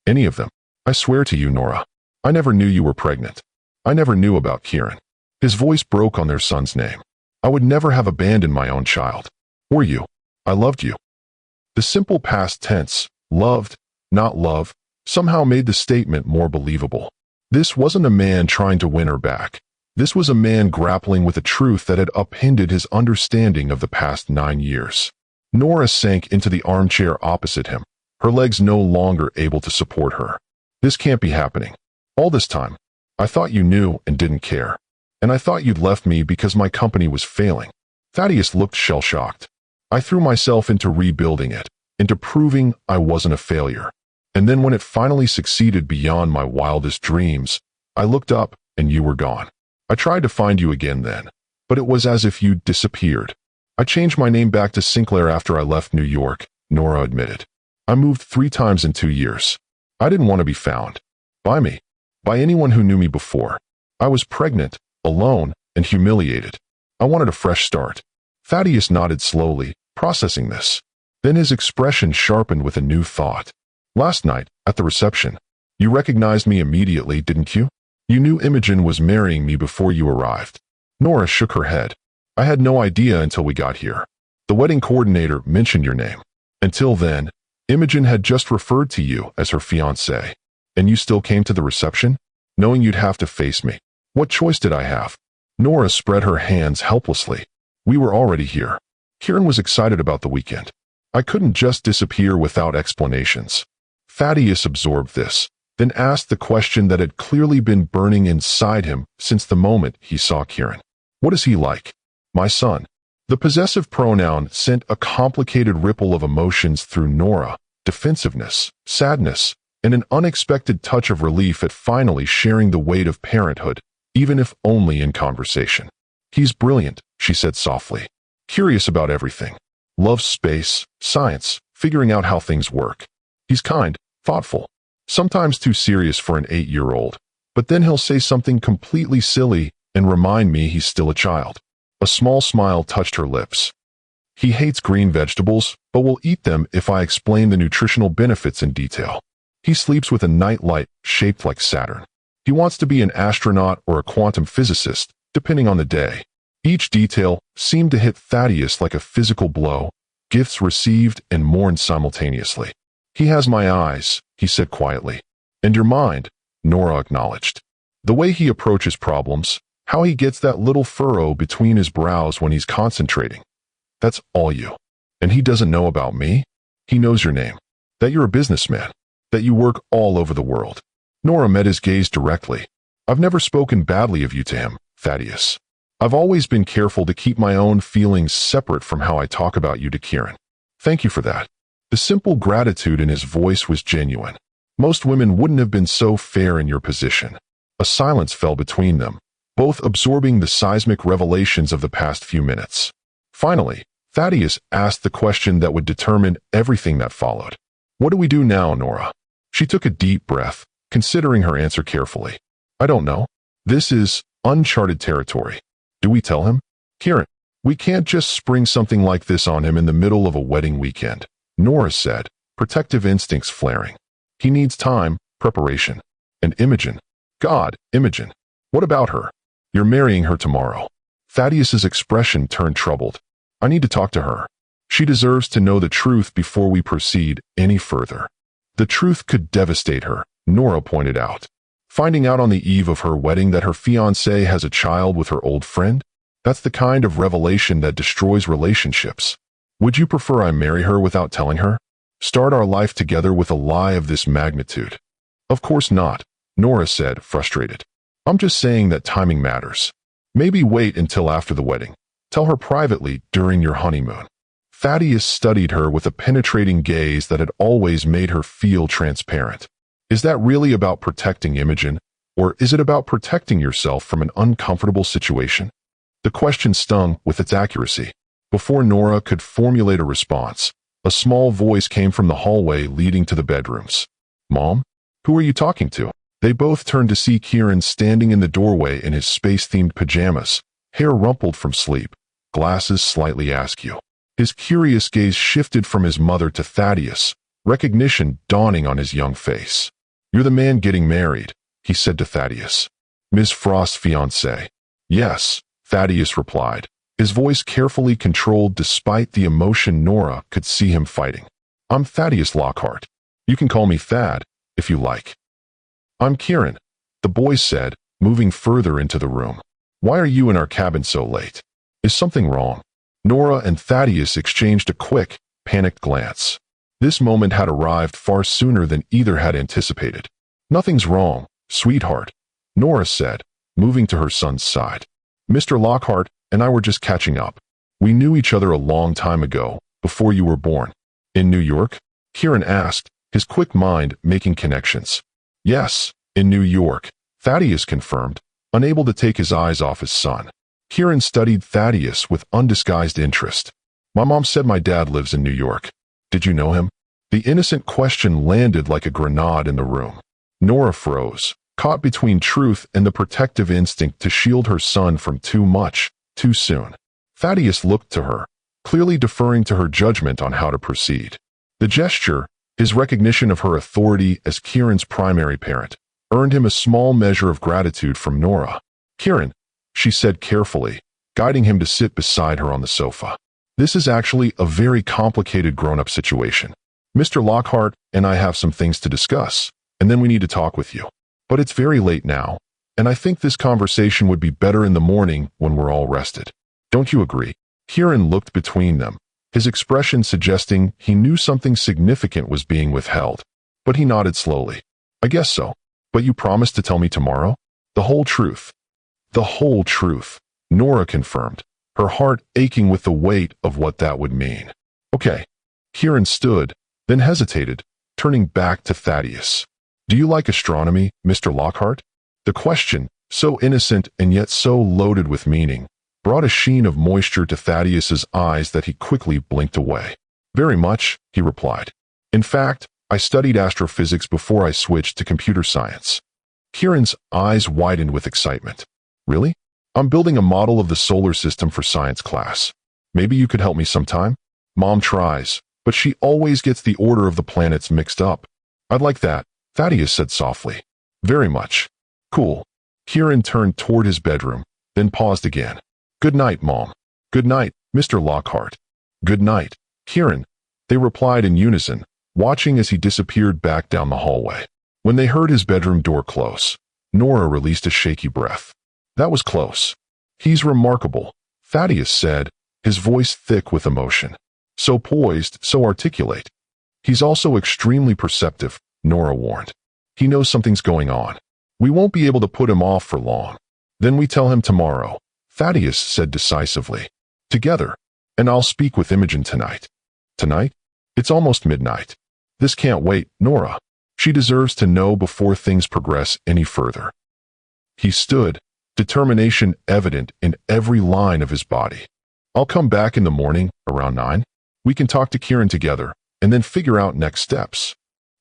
Any of them. I swear to you, Nora. I never knew you were pregnant. I never knew about Kieran. His voice broke on their son's name. I would never have abandoned my own child. Or you. I loved you. The simple past tense, loved, not love, somehow made the statement more believable. This wasn't a man trying to win her back. This was a man grappling with a truth that had upended his understanding of the past 9 years. Nora sank into the armchair opposite him, her legs no longer able to support her. This can't be happening. All this time, I thought you knew and didn't care. And I thought you'd left me because my company was failing. Thaddeus looked shell-shocked. I threw myself into rebuilding it, into proving I wasn't a failure. And then when it finally succeeded beyond my wildest dreams, I looked up and you were gone. I tried to find you again then, but it was as if you'd disappeared. I changed my name back to Sinclair after I left New York, Nora admitted. I moved 3 times in 2 years. I didn't want to be found. By me. By anyone who knew me before. I was pregnant, alone, and humiliated. I wanted a fresh start. Thaddeus nodded slowly, processing this. Then his expression sharpened with a new thought. Last night, at the reception, you recognized me immediately, didn't you? You knew Imogen was marrying me before you arrived. Nora shook her head. I had no idea until we got here. The wedding coordinator mentioned your name. Until then, Imogen had just referred to you as her fiancé. And you still came to the reception, knowing you'd have to face me. What choice did I have? Nora spread her hands helplessly. We were already here. Kieran was excited about the weekend. I couldn't just disappear without explanations. Thaddeus absorbed this, then asked the question that had clearly been burning inside him since the moment he saw Kieran. What is he like? My son. The possessive pronoun sent a complicated ripple of emotions through Nora, defensiveness, sadness, and an unexpected touch of relief at finally sharing the weight of parenthood, even if only in conversation. He's brilliant, she said softly. Curious about everything. Loves space, science, figuring out how things work. He's kind, thoughtful, sometimes too serious for an 8-year-old, but then he'll say something completely silly and remind me he's still a child. A small smile touched her lips. He hates green vegetables, but will eat them if I explain the nutritional benefits in detail. He sleeps with a nightlight shaped like Saturn. He wants to be an astronaut or a quantum physicist, depending on the day. Each detail seemed to hit Thaddeus like a physical blow, gifts received and mourned simultaneously. He has my eyes, he said quietly. And your mind, Nora acknowledged. The way he approaches problems, how he gets that little furrow between his brows when he's concentrating. That's all you. And he doesn't know about me? He knows your name, that you're a businessman, that you work all over the world. Nora met his gaze directly. I've never spoken badly of you to him, Thaddeus. I've always been careful to keep my own feelings separate from how I talk about you to Kieran. Thank you for that. The simple gratitude in his voice was genuine. Most women wouldn't have been so fair in your position. A silence fell between them, both absorbing the seismic revelations of the past few minutes. Finally, Thaddeus asked the question that would determine everything that followed. What do we do now, Nora? She took a deep breath, considering her answer carefully. I don't know. This is uncharted territory. Do we tell him? Kieran, we can't just spring something like this on him in the middle of a wedding weekend, Nora said, protective instincts flaring. He needs time, preparation. And Imogen. God, Imogen. What about her? You're marrying her tomorrow. Thaddeus's expression turned troubled. I need to talk to her. She deserves to know the truth before we proceed any further. The truth could devastate her, Nora pointed out. Finding out on the eve of her wedding that her fiancé has a child with her old friend? That's the kind of revelation that destroys relationships. Would you prefer I marry her without telling her? Start our life together with a lie of this magnitude? Of course not, Nora said, frustrated. I'm just saying that timing matters. Maybe wait until after the wedding. Tell her privately during your honeymoon. Thaddeus studied her with a penetrating gaze that had always made her feel transparent. Is that really about protecting Imogen, or is it about protecting yourself from an uncomfortable situation? The question stung with its accuracy. Before Nora could formulate a response, a small voice came from the hallway leading to the bedrooms. Mom? Who are you talking to? They both turned to see Kieran standing in the doorway in his space-themed pajamas, hair rumpled from sleep, glasses slightly askew. His curious gaze shifted from his mother to Thaddeus, recognition dawning on his young face. You're the man getting married, he said to Thaddeus. Ms. Frost's fiancé. Yes, Thaddeus replied, his voice carefully controlled despite the emotion Nora could see him fighting. I'm Thaddeus Lockhart. You can call me Thad, if you like. I'm Kieran, the boy said, moving further into the room. Why are you in our cabin so late? Is something wrong? Nora and Thaddeus exchanged a quick, panicked glance. This moment had arrived far sooner than either had anticipated. Nothing's wrong, sweetheart, Nora said, moving to her son's side. Mr. Lockhart and I were just catching up. We knew each other a long time ago, before you were born. In New York? Kieran asked, his quick mind making connections. Yes, in New York, Thaddeus confirmed, unable to take his eyes off his son. Kieran studied Thaddeus with undisguised interest. My mom said my dad lives in New York. Did you know him? The innocent question landed like a grenade in the room. Nora froze, caught between truth and the protective instinct to shield her son from too much, too soon. Thaddeus looked to her, clearly deferring to her judgment on how to proceed. The gesture, his recognition of her authority as Kieran's primary parent, earned him a small measure of gratitude from Nora. Kieran, she said carefully, guiding him to sit beside her on the sofa. This is actually a very complicated grown-up situation. Mr. Lockhart and I have some things to discuss, and then we need to talk with you. But it's very late now, and I think this conversation would be better in the morning when we're all rested. Don't you agree? Kieran looked between them, his expression suggesting he knew something significant was being withheld. But he nodded slowly. I guess so. But you promised to tell me tomorrow? The whole truth. The whole truth, Nora confirmed, her heart aching with the weight of what that would mean. Okay. Kieran stood, then hesitated, turning back to Thaddeus. Do you like astronomy, Mr. Lockhart? The question, so innocent and yet so loaded with meaning, brought a sheen of moisture to Thaddeus's eyes that he quickly blinked away. Very much, he replied. In fact, I studied astrophysics before I switched to computer science. Kieran's eyes widened with excitement. Really? I'm building a model of the solar system for science class. Maybe you could help me sometime? Mom tries, but she always gets the order of the planets mixed up. I'd like that, Thaddeus said softly. Very much. Cool. Kieran turned toward his bedroom, then paused again. Good night, Mom. Good night, Mr. Lockhart. Good night, Kieran. They replied in unison, watching as he disappeared back down the hallway. When they heard his bedroom door close, Nora released a shaky breath. That was close. He's remarkable, Thaddeus said, his voice thick with emotion. So poised, so articulate. He's also extremely perceptive, Nora warned. He knows something's going on. We won't be able to put him off for long. Then we tell him tomorrow, Thaddeus said decisively. Together. And I'll speak with Imogen tonight. Tonight? It's almost midnight. This can't wait, Nora. She deserves to know before things progress any further. He stood, determination evident in every line of his body. I'll come back in the morning, around 9. We can talk to Kieran together, and then figure out next steps.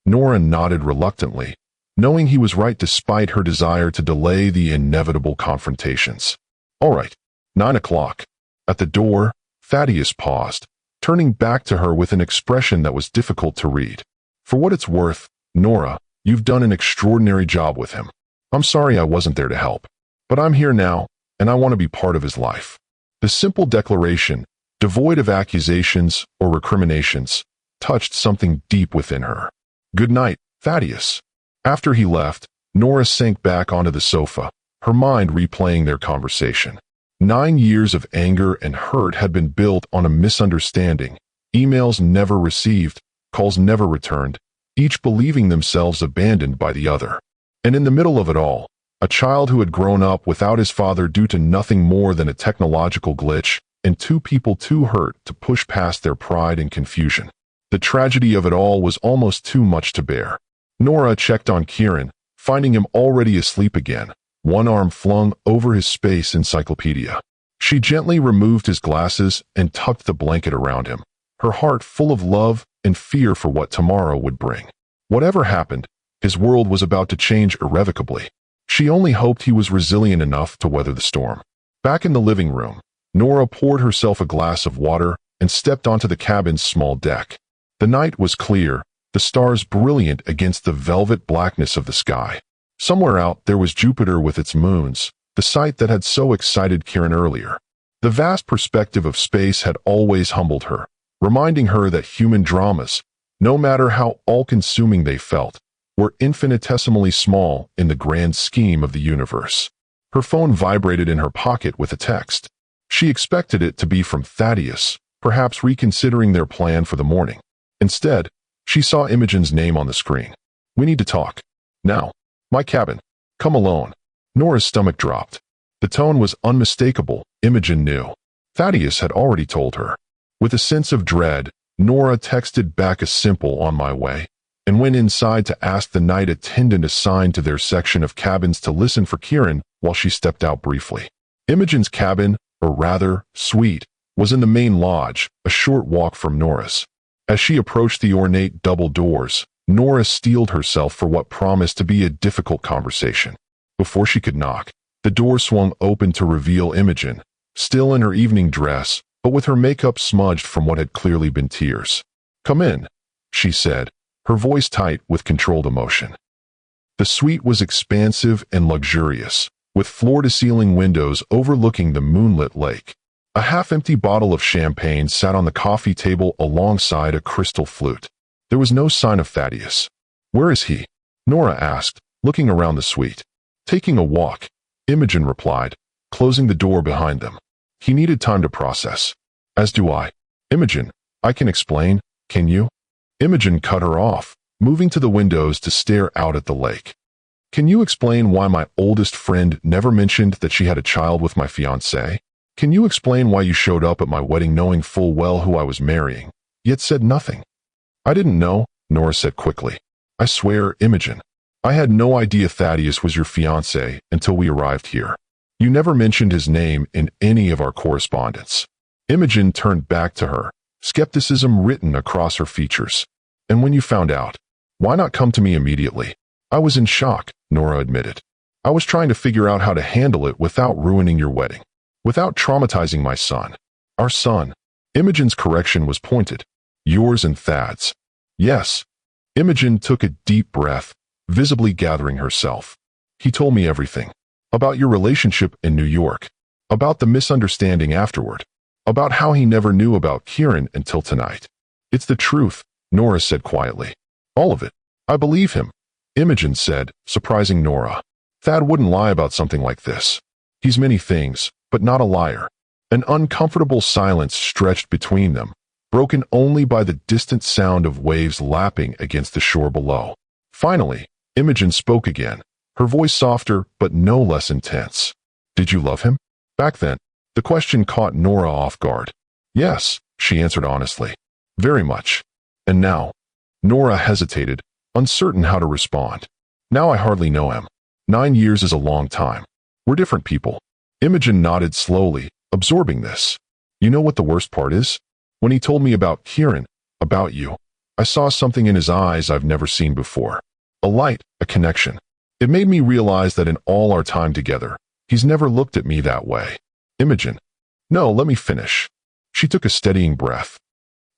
Nora nodded reluctantly, knowing he was right despite her desire to delay the inevitable confrontations. All right, 9 o'clock. At the door, Thaddeus paused, turning back to her with an expression that was difficult to read. For what it's worth, Nora, you've done an extraordinary job with him. I'm sorry I wasn't there to help, but I'm here now, and I want to be part of his life. The simple declaration, devoid of accusations or recriminations, touched something deep within her. Good night, Thaddeus. After he left, Nora sank back onto the sofa, her mind replaying their conversation. 9 years of anger and hurt had been built on a misunderstanding, emails never received, calls never returned, each believing themselves abandoned by the other. And in the middle of it all, a child who had grown up without his father due to nothing more than a technological glitch, and 2 people too hurt to push past their pride and confusion. The tragedy of it all was almost too much to bear. Nora checked on Kieran, finding him already asleep again, one arm flung over his space encyclopedia. She gently removed his glasses and tucked the blanket around him, her heart full of love and fear for what tomorrow would bring. Whatever happened, his world was about to change irrevocably. She only hoped he was resilient enough to weather the storm. Back in the living room, Nora poured herself a glass of water and stepped onto the cabin's small deck. The night was clear, the stars brilliant against the velvet blackness of the sky. Somewhere out there was Jupiter with its moons, the sight that had so excited Kieran earlier. The vast perspective of space had always humbled her, reminding her that human dramas, no matter how all-consuming they felt, were infinitesimally small in the grand scheme of the universe. Her phone vibrated in her pocket with a text. She expected it to be from Thaddeus, perhaps reconsidering their plan for the morning. Instead, she saw Imogen's name on the screen. We need to talk. Now. My cabin. Come alone. Nora's stomach dropped. The tone was unmistakable, Imogen knew. Thaddeus had already told her. With a sense of dread, Nora texted back a simple "on my way," and went inside to ask the night attendant assigned to their section of cabins to listen for Kieran while she stepped out briefly. Imogen's cabin, or rather, suite, was in the main lodge, a short walk from Nora's. As she approached the ornate double doors, Nora steeled herself for what promised to be a difficult conversation. Before she could knock, the door swung open to reveal Imogen, still in her evening dress, but with her makeup smudged from what had clearly been tears. Come in, she said, her voice tight with controlled emotion. The suite was expansive and luxurious, with floor-to-ceiling windows overlooking the moonlit lake. A half-empty bottle of champagne sat on the coffee table alongside a crystal flute. There was no sign of Thaddeus. Where is he? Nora asked, looking around the suite. Taking a walk, Imogen replied, closing the door behind them. He needed time to process. As do I. Imogen, I can explain, can you? Imogen cut her off, moving to the windows to stare out at the lake. Can you explain why my oldest friend never mentioned that she had a child with my fiancé? Can you explain why you showed up at my wedding knowing full well who I was marrying, yet said nothing? I didn't know, Nora said quickly. I swear, Imogen, I had no idea Thaddeus was your fiancé until we arrived here. You never mentioned his name in any of our correspondence. Imogen turned back to her, skepticism written across her features. And when you found out, why not come to me immediately? I was in shock, Nora admitted. I was trying to figure out how to handle it without ruining your wedding, without traumatizing my son. Our son. Imogen's correction was pointed. Yours and Thad's. Yes. Imogen took a deep breath, visibly gathering herself. He told me everything. About your relationship in New York. About the misunderstanding afterward. About how he never knew about Kieran until tonight. It's the truth, Nora said quietly. All of it. I believe him, Imogen said, surprising Nora. Thad wouldn't lie about something like this. He's many things, but not a liar. An uncomfortable silence stretched between them, broken only by the distant sound of waves lapping against the shore below. Finally, Imogen spoke again, her voice softer but no less intense. Did you love him? Back then, the question caught Nora off guard. Yes, she answered honestly. Very much. And now? Nora hesitated, uncertain how to respond. Now I hardly know him. 9 years is a long time. We're different people. Imogen nodded slowly, absorbing this. You know what the worst part is? When he told me about Kieran, about you, I saw something in his eyes I've never seen before. A light, a connection. It made me realize that in all our time together, he's never looked at me that way. Imogen. No, let me finish. She took a steadying breath.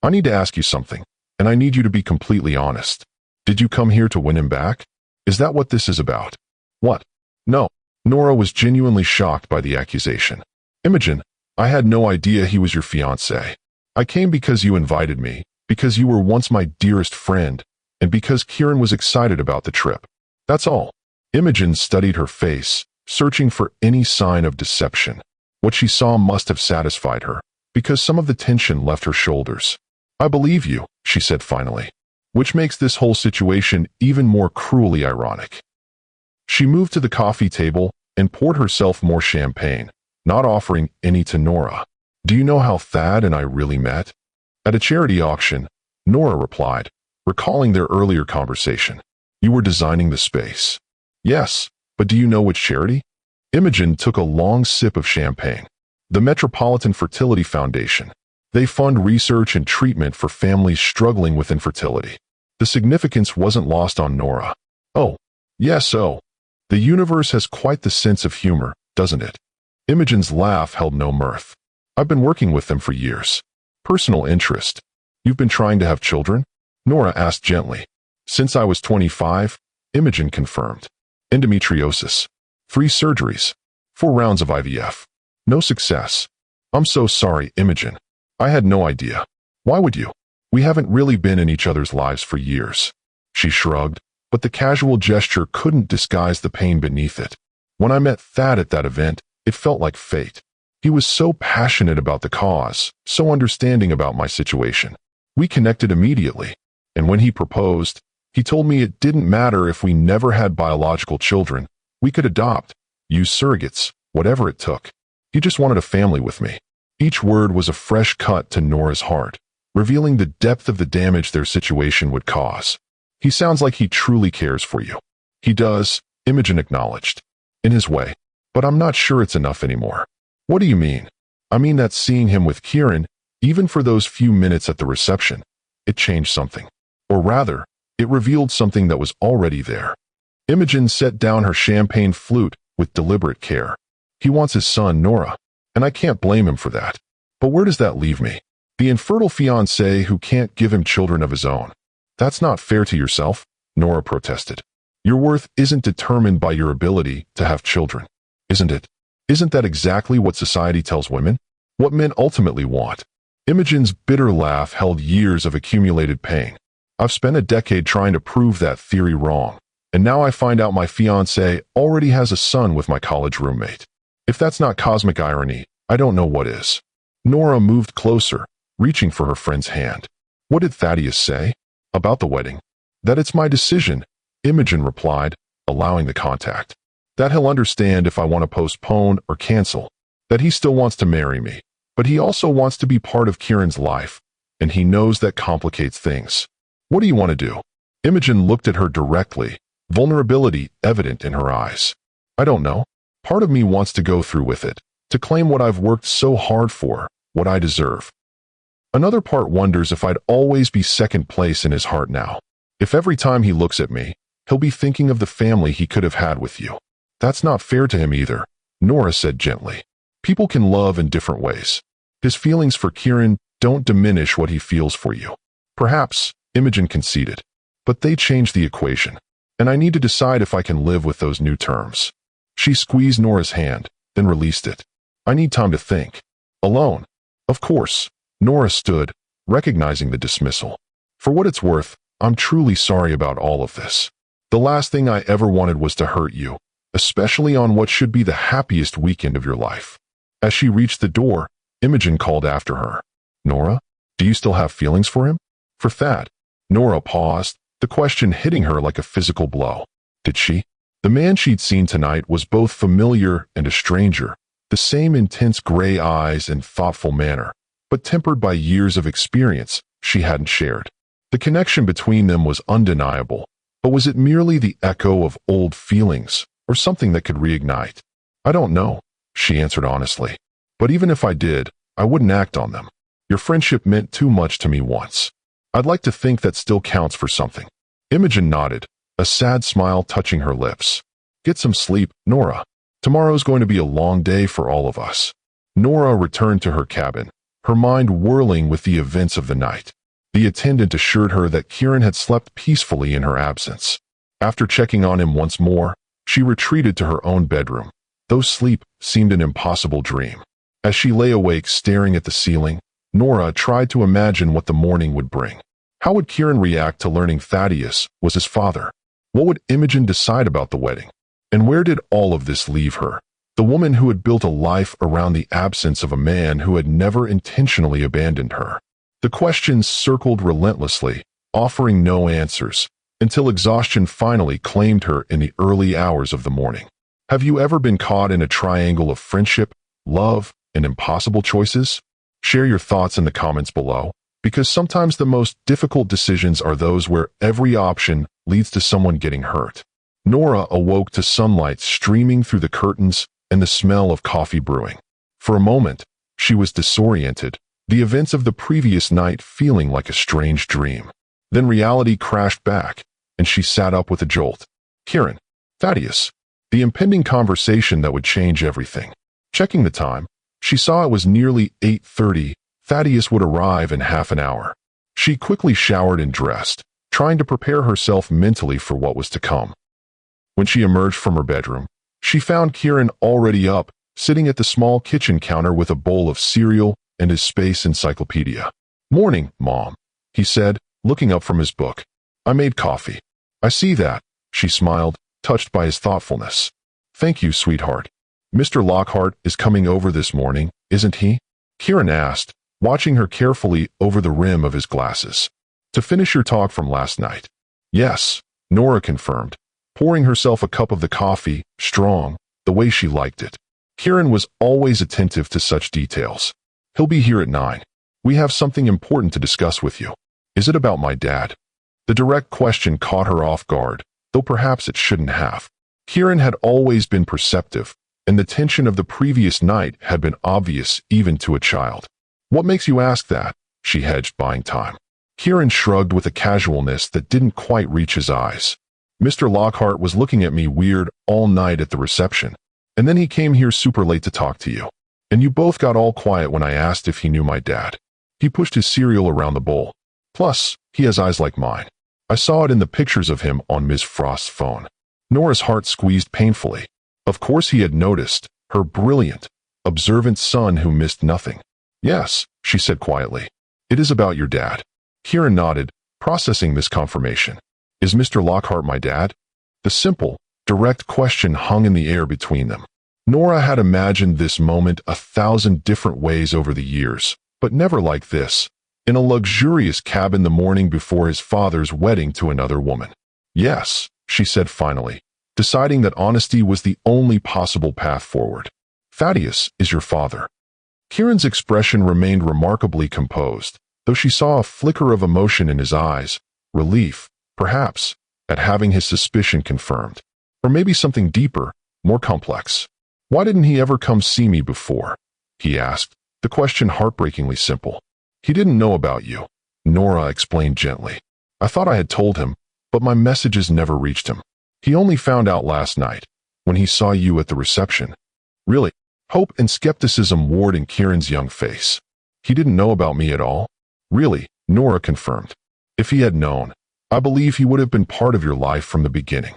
I need to ask you something, and I need you to be completely honest. Did you come here to win him back? Is that what this is about? What? No. Nora was genuinely shocked by the accusation. Imogen, I had no idea he was your fiancé. I came because you invited me, because you were once my dearest friend, and because Kieran was excited about the trip. That's all. Imogen studied her face, searching for any sign of deception. What she saw must have satisfied her, because some of the tension left her shoulders. I believe you, she said finally, which makes this whole situation even more cruelly ironic. She moved to the coffee table and poured herself more champagne, not offering any to Nora. Do you know how Thad and I really met? At a charity auction, Nora replied, recalling their earlier conversation. You were designing the space. Yes, but do you know which charity? Imogen took a long sip of champagne. The Metropolitan Fertility Foundation. They fund research and treatment for families struggling with infertility. The significance wasn't lost on Nora. Oh, yes, oh. The universe has quite the sense of humor, doesn't it? Imogen's laugh held no mirth. I've been working with them for years. Personal interest. You've been trying to have children? Nora asked gently. Since I was 25, Imogen confirmed. Endometriosis. 3 surgeries. 4 rounds of IVF. No success. I'm so sorry, Imogen. I had no idea. Why would you? We haven't really been in each other's lives for years. She shrugged, but the casual gesture couldn't disguise the pain beneath it. When I met Thad at that event, it felt like fate. He was so passionate about the cause, so understanding about my situation. We connected immediately, and when he proposed, he told me it didn't matter if we never had biological children. We could adopt, use surrogates, whatever it took. He just wanted a family with me. Each word was a fresh cut to Nora's heart, revealing the depth of the damage their situation would cause. He sounds like he truly cares for you. He does, Imogen acknowledged. In his way. But I'm not sure it's enough anymore. What do you mean? I mean that seeing him with Kieran, even for those few minutes at the reception, it changed something. Or rather, it revealed something that was already there. Imogen set down her champagne flute with deliberate care. He wants his son, Nora, and I can't blame him for that. But where does that leave me? The infertile fiancé who can't give him children of his own. That's not fair to yourself, Nora protested. Your worth isn't determined by your ability to have children, isn't it? Isn't that exactly what society tells women? What men ultimately want? Imogen's bitter laugh held years of accumulated pain. I've spent a decade trying to prove that theory wrong, and now I find out my fiancé already has a son with my college roommate. If that's not cosmic irony, I don't know what is. Nora moved closer, reaching for her friend's hand. What did Thaddeus say? About the wedding. That it's my decision, Imogen replied, allowing the contact. That he'll understand if I want to postpone or cancel. That he still wants to marry me, but he also wants to be part of Kieran's life, and he knows that complicates things. What do you want to do? Imogen looked at her directly, vulnerability evident in her eyes. I don't know. Part of me wants to go through with it, to claim what I've worked so hard for, what I deserve. Another part wonders if I'd always be second place in his heart now. If every time he looks at me, he'll be thinking of the family he could have had with you. That's not fair to him either, Nora said gently. People can love in different ways. His feelings for Kieran don't diminish what he feels for you. Perhaps, Imogen conceded, but they change the equation, and I need to decide if I can live with those new terms. She squeezed Nora's hand, then released it. I need time to think. Alone. Of course. Nora stood, recognizing the dismissal. For what it's worth, I'm truly sorry about all of this. The last thing I ever wanted was to hurt you, especially on what should be the happiest weekend of your life. As she reached the door, Imogen called after her. Nora, do you still have feelings for him? For Thad? Nora paused, the question hitting her like a physical blow. Did she? The man she'd seen tonight was both familiar and a stranger, the same intense gray eyes and thoughtful manner, but tempered by years of experience she hadn't shared. The connection between them was undeniable, But was it merely the echo of old feelings, or something that could reignite? I don't know, she answered honestly. But even if I did, I wouldn't act on them. Your friendship meant too much to me once. I'd like to think that still counts for something. Imogen nodded, a sad smile touching her lips. Get some sleep, Nora. Tomorrow's going to be a long day for all of us. Nora returned to her cabin, her mind whirling with the events of the night. The attendant assured her that Kieran had slept peacefully in her absence. After checking on him once more, she retreated to her own bedroom, though sleep seemed an impossible dream. As she lay awake staring at the ceiling, Nora tried to imagine what the morning would bring. How would Kieran react to learning Thaddeus was his father? What would Imogen decide about the wedding? And where did all of this leave her? The woman who had built a life around the absence of a man who had never intentionally abandoned her. The questions circled relentlessly, offering no answers, until exhaustion finally claimed her in the early hours of the morning. Have you ever been caught in a triangle of friendship, love, and impossible choices? Share your thoughts in the comments below, because sometimes the most difficult decisions are those where every option leads to someone getting hurt. Nora awoke to sunlight streaming through the curtains and the smell of coffee brewing. For a moment, she was disoriented, the events of the previous night feeling like a strange dream. Then reality crashed back, and she sat up with a jolt. Kieran, Thaddeus, the impending conversation that would change everything. Checking the time, she saw it was nearly 8:30. Thaddeus would arrive in half an hour. She quickly showered and dressed, trying to prepare herself mentally for what was to come. When she emerged from her bedroom, she found Kieran already up, sitting at the small kitchen counter with a bowl of cereal and his space encyclopedia. "Morning, Mom," he said, looking up from his book. "I made coffee." "I see that," she smiled, touched by his thoughtfulness. "Thank you, sweetheart. Mr. Lockhart is coming over this morning, isn't he?" Kieran asked, watching her carefully over the rim of his glasses. "To finish your talk from last night." "Yes," Nora confirmed, pouring herself a cup of the coffee, strong, the way she liked it. Kieran was always attentive to such details. "He'll be here at 9. We have something important to discuss with you." "Is it about my dad?" The direct question caught her off guard, though perhaps it shouldn't have. Kieran had always been perceptive, and the tension of the previous night had been obvious even to a child. "What makes you ask that?" she hedged, buying time. Kieran shrugged with a casualness that didn't quite reach his eyes. "Mr. Lockhart was looking at me weird all night at the reception, and then he came here super late to talk to you. And you both got all quiet when I asked if he knew my dad." He pushed his cereal around the bowl. "Plus, he has eyes like mine. I saw it in the pictures of him on Ms. Frost's phone." Nora's heart squeezed painfully. Of course he had noticed, her brilliant, observant son who missed nothing. "Yes," she said quietly. "It is about your dad." Kieran nodded, processing this confirmation. "Is Mr. Lockhart my dad?" The simple, direct question hung in the air between them. Nora had imagined this moment 1,000 different ways over the years, but never like this, in a luxurious cabin the morning before his father's wedding to another woman. "Yes," she said finally, deciding that honesty was the only possible path forward. "Thaddeus is your father." Kieran's expression remained remarkably composed, though she saw a flicker of emotion in his eyes, relief, perhaps, at having his suspicion confirmed. Or maybe something deeper, more complex. "Why didn't he ever come see me before?" he asked, the question heartbreakingly simple. "He didn't know about you," Nora explained gently. "I thought I had told him, but my messages never reached him. He only found out last night, when he saw you at the reception." "Really?" Hope and skepticism warred in Kieran's young face. "He didn't know about me at all?" "Really," Nora confirmed. "If he had known, I believe he would have been part of your life from the beginning."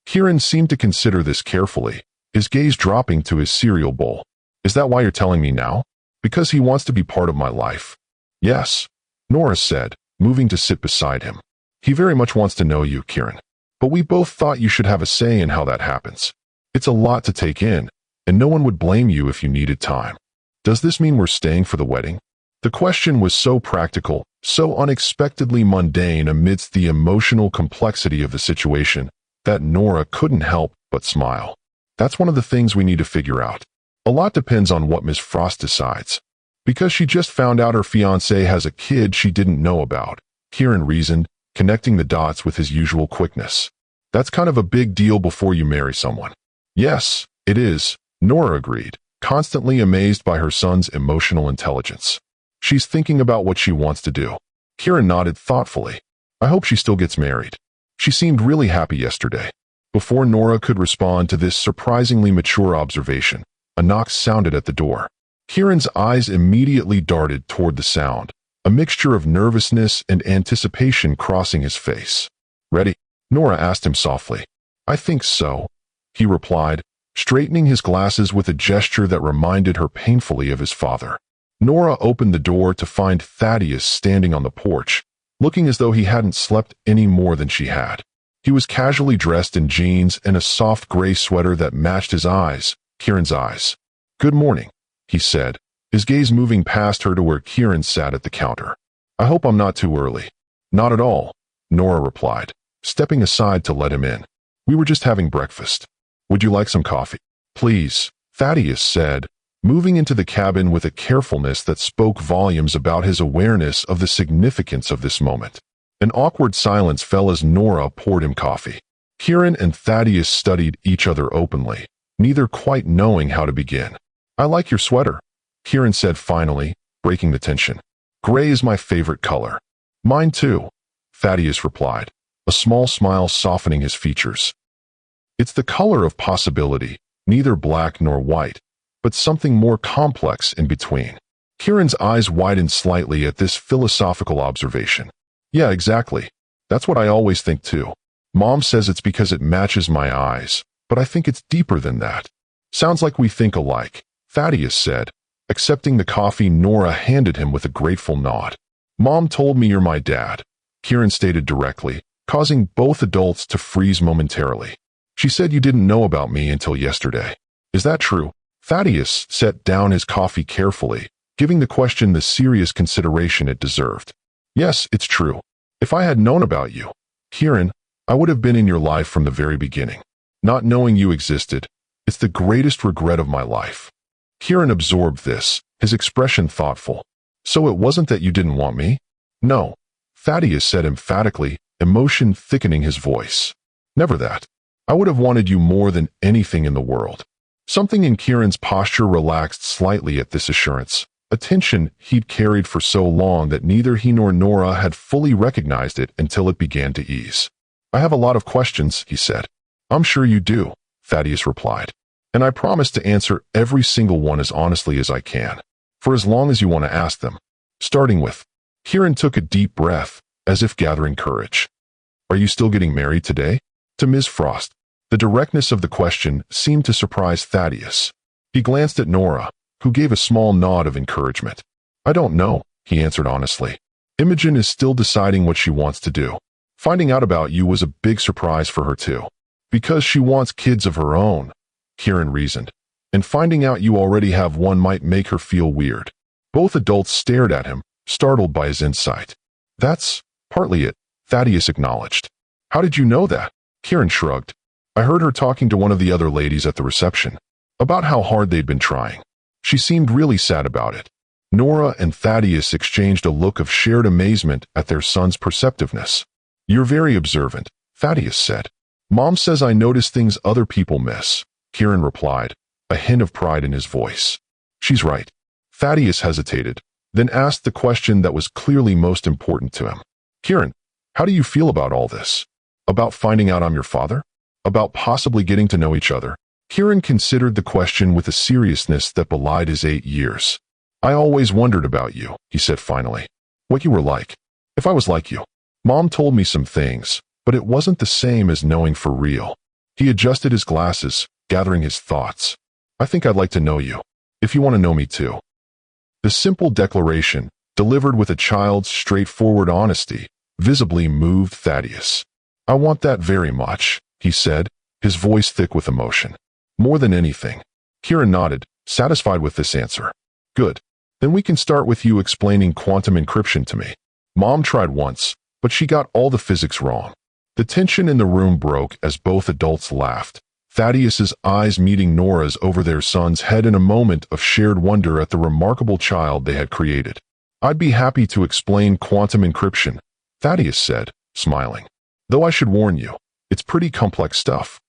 Kieran seemed to consider this carefully, his gaze dropping to his cereal bowl. "Is that why you're telling me now? Because he wants to be part of my life?" "Yes," Nora said, moving to sit beside him. "He very much wants to know you, Kieran. But we both thought you should have a say in how that happens. It's a lot to take in, and no one would blame you if you needed time. Does this mean we're staying for the wedding?" The question was so practical, so unexpectedly mundane amidst the emotional complexity of the situation, that Nora couldn't help but smile. "That's one of the things we need to figure out. A lot depends on what Miss Frost decides." "Because she just found out her fiancé has a kid she didn't know about," Kieran reasoned, connecting the dots with his usual quickness. That's kind of a big deal before you marry someone. Yes, it is, Nora agreed, constantly amazed by her son's emotional intelligence. She's thinking about what she wants to do. Kieran nodded thoughtfully. I hope she still gets married. She seemed really happy yesterday. Before Nora could respond to this surprisingly mature observation, a knock sounded at the door. Kieran's eyes immediately darted toward the sound, a mixture of nervousness and anticipation crossing his face. Ready? Nora asked him softly. I think so, he replied, straightening his glasses with a gesture that reminded her painfully of his father. Nora opened the door to find Thaddeus standing on the porch, looking as though he hadn't slept any more than she had. He was casually dressed in jeans and a soft gray sweater that matched his eyes, Kieran's eyes. Good morning, he said, his gaze moving past her to where Kieran sat at the counter. I hope I'm not too early. Not at all, Nora replied, stepping aside to let him in. We were just having breakfast. Would you like some coffee? Please, Thaddeus said, moving into the cabin with a carefulness that spoke volumes about his awareness of the significance of this moment. An awkward silence fell as Nora poured him coffee. Kieran and Thaddeus studied each other openly, neither quite knowing how to begin. I like your sweater, Kieran said finally, breaking the tension. Gray is my favorite color. Mine too, Thaddeus replied, a small smile softening his features. It's the color of possibility, neither black nor white, but something more complex in between. Kieran's eyes widened slightly at this philosophical observation. Yeah, exactly. That's what I always think too. Mom says it's because it matches my eyes, but I think it's deeper than that. Sounds like we think alike, Thaddeus said, accepting the coffee Nora handed him with a grateful nod. Mom told me you're my dad, Kieran stated directly, causing both adults to freeze momentarily. She said you didn't know about me until yesterday. Is that true? Thaddeus set down his coffee carefully, giving the question the serious consideration it deserved. Yes, it's true. If I had known about you, Kieran, I would have been in your life from the very beginning. Not knowing you existed, it's the greatest regret of my life. Kieran absorbed this, his expression thoughtful. So it wasn't that you didn't want me? No, Thaddeus said emphatically, emotion thickening his voice. Never that. I would have wanted you more than anything in the world. Something in Kieran's posture relaxed slightly at this assurance, a tension he'd carried for so long that neither he nor Nora had fully recognized it until it began to ease. I have a lot of questions, he said. I'm sure you do, Thaddeus replied. And I promise to answer every single one as honestly as I can, for as long as you want to ask them. Starting with, Kieran took a deep breath, as if gathering courage. Are you still getting married today? To Ms. Frost. The directness of the question seemed to surprise Thaddeus. He glanced at Nora, who gave a small nod of encouragement. I don't know, he answered honestly. Imogen is still deciding what she wants to do. Finding out about you was a big surprise for her too. Because she wants kids of her own, Kieran reasoned. And finding out you already have one might make her feel weird. Both adults stared at him, startled by his insight. That's partly it, Thaddeus acknowledged. How did you know that? Kieran shrugged. I heard her talking to one of the other ladies at the reception, about how hard they'd been trying. She seemed really sad about it. Nora and Thaddeus exchanged a look of shared amazement at their son's perceptiveness. You're very observant, Thaddeus said. Mom says I notice things other people miss, Kieran replied, a hint of pride in his voice. She's right. Thaddeus hesitated, then asked the question that was clearly most important to him. Kieran, how do you feel about all this? About finding out I'm your father? About possibly getting to know each other? Kieran considered the question with a seriousness that belied his 8 years. I always wondered about you, he said finally. What you were like. If I was like you. Mom told me some things, but it wasn't the same as knowing for real. He adjusted his glasses, gathering his thoughts. I think I'd like to know you, if you want to know me too. The simple declaration, delivered with a child's straightforward honesty, visibly moved Thaddeus. I want that very much, he said, his voice thick with emotion. More than anything. Kieran nodded, satisfied with this answer. Good. Then we can start with you explaining quantum encryption to me. Mom tried once, but she got all the physics wrong. The tension in the room broke as both adults laughed, Thaddeus's eyes meeting Nora's over their son's head in a moment of shared wonder at the remarkable child they had created. I'd be happy to explain quantum encryption, Thaddeus said, smiling. Though I should warn you, it's pretty complex stuff.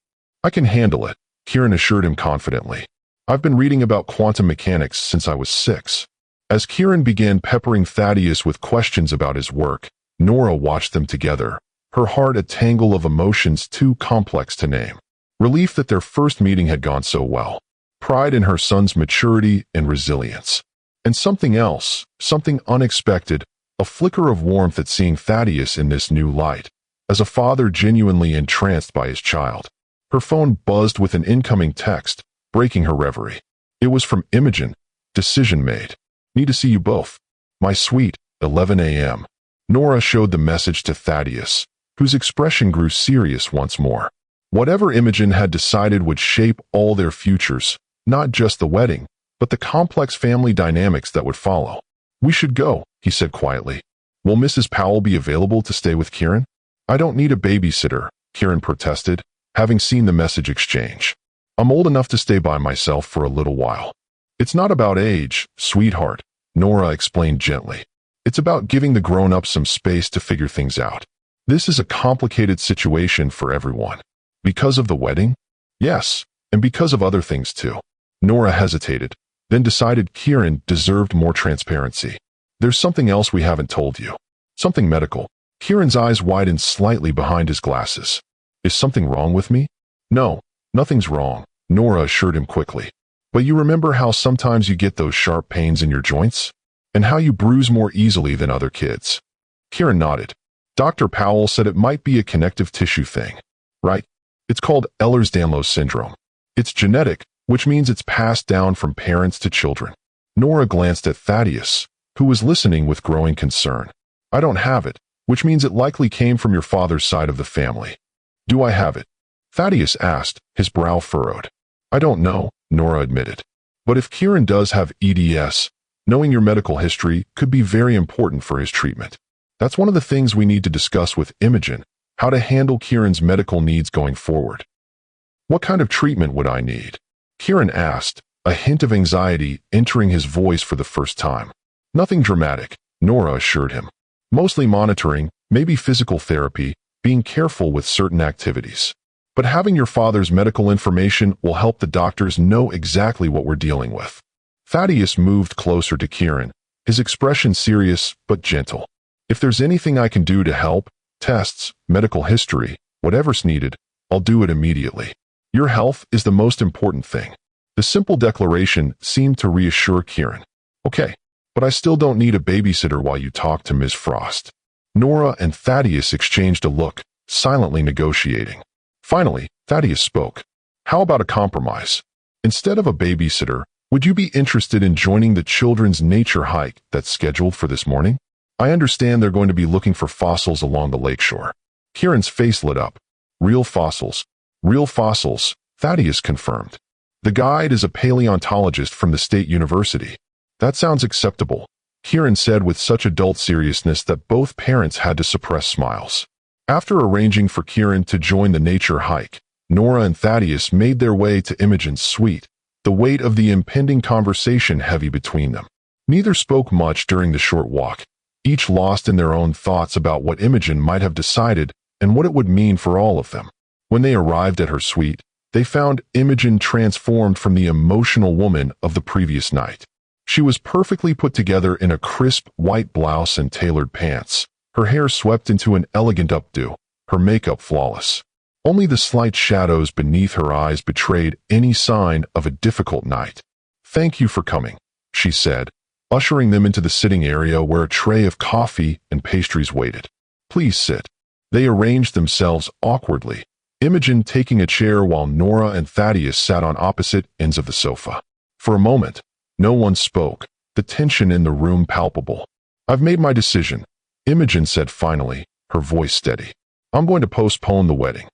I can handle it, Kieran assured him confidently. I've been reading about quantum mechanics since I was 6. As Kieran began peppering Thaddeus with questions about his work, Nora watched them together, her heart a tangle of emotions too complex to name. Relief that their first meeting had gone so well, pride in her son's maturity and resilience, and something else, something unexpected, a flicker of warmth at seeing Thaddeus in this new light, as a father genuinely entranced by his child. Her phone buzzed with an incoming text, breaking her reverie. It was from Imogen. Decision made. Need to see you both. My sweet, 11 a.m. Nora showed the message to Thaddeus, whose expression grew serious once more. Whatever Imogen had decided would shape all their futures, not just the wedding, but the complex family dynamics that would follow. We should go, he said quietly. Will Mrs. Powell be available to stay with Kieran? I don't need a babysitter, Kieran protested, having seen the message exchange. I'm old enough to stay by myself for a little while. It's not about age, sweetheart, Nora explained gently. It's about giving the grown-ups some space to figure things out. This is a complicated situation for everyone. Because of the wedding? Yes, and because of other things too. Nora hesitated, then decided Kieran deserved more transparency. There's something else we haven't told you. Something medical. Kieran's eyes widened slightly behind his glasses. Is something wrong with me? No, nothing's wrong, Nora assured him quickly. But you remember how sometimes you get those sharp pains in your joints? And how you bruise more easily than other kids? Kieran nodded. Dr. Powell said it might be a connective tissue thing. Right? It's called Ehlers-Danlos syndrome. It's genetic, which means it's passed down from parents to children. Nora glanced at Thaddeus, who was listening with growing concern. I don't have it, which means it likely came from your father's side of the family. Do I have it? Thaddeus asked, his brow furrowed. I don't know, Nora admitted. But if Kieran does have EDS, knowing your medical history could be very important for his treatment. That's one of the things we need to discuss with Imogen, how to handle Kieran's medical needs going forward. What kind of treatment would I need? Kieran asked, a hint of anxiety entering his voice for the first time. Nothing dramatic, Nora assured him. Mostly monitoring, maybe physical therapy, being careful with certain activities. But having your father's medical information will help the doctors know exactly what we're dealing with. Thaddeus moved closer to Kieran, his expression serious but gentle. If there's anything I can do to help, tests, medical history, whatever's needed, I'll do it immediately. Your health is the most important thing. The simple declaration seemed to reassure Kieran. Okay, but I still don't need a babysitter while you talk to Ms. Frost. Nora and Thaddeus exchanged a look, silently negotiating. Finally, Thaddeus spoke. How about a compromise? Instead of a babysitter, would you be interested in joining the children's nature hike that's scheduled for this morning? I understand they're going to be looking for fossils along the lakeshore. Kieran's face lit up. Real fossils. Real fossils, Thaddeus confirmed. The guide is a paleontologist from the State University. That sounds acceptable, Kieran said with such adult seriousness that both parents had to suppress smiles. After arranging for Kieran to join the nature hike, Nora and Thaddeus made their way to Imogen's suite, the weight of the impending conversation heavy between them. Neither spoke much during the short walk, each lost in their own thoughts about what Imogen might have decided and what it would mean for all of them. When they arrived at her suite, they found Imogen transformed from the emotional woman of the previous night. She was perfectly put together in a crisp white blouse and tailored pants, her hair swept into an elegant updo, her makeup flawless. Only the slight shadows beneath her eyes betrayed any sign of a difficult night. Thank you for coming, she said, ushering them into the sitting area where a tray of coffee and pastries waited. Please sit. They arranged themselves awkwardly, Imogen taking a chair while Nora and Thaddeus sat on opposite ends of the sofa. For a moment, no one spoke, the tension in the room palpable. I've made my decision, Imogen said finally, her voice steady. I'm going to postpone the wedding.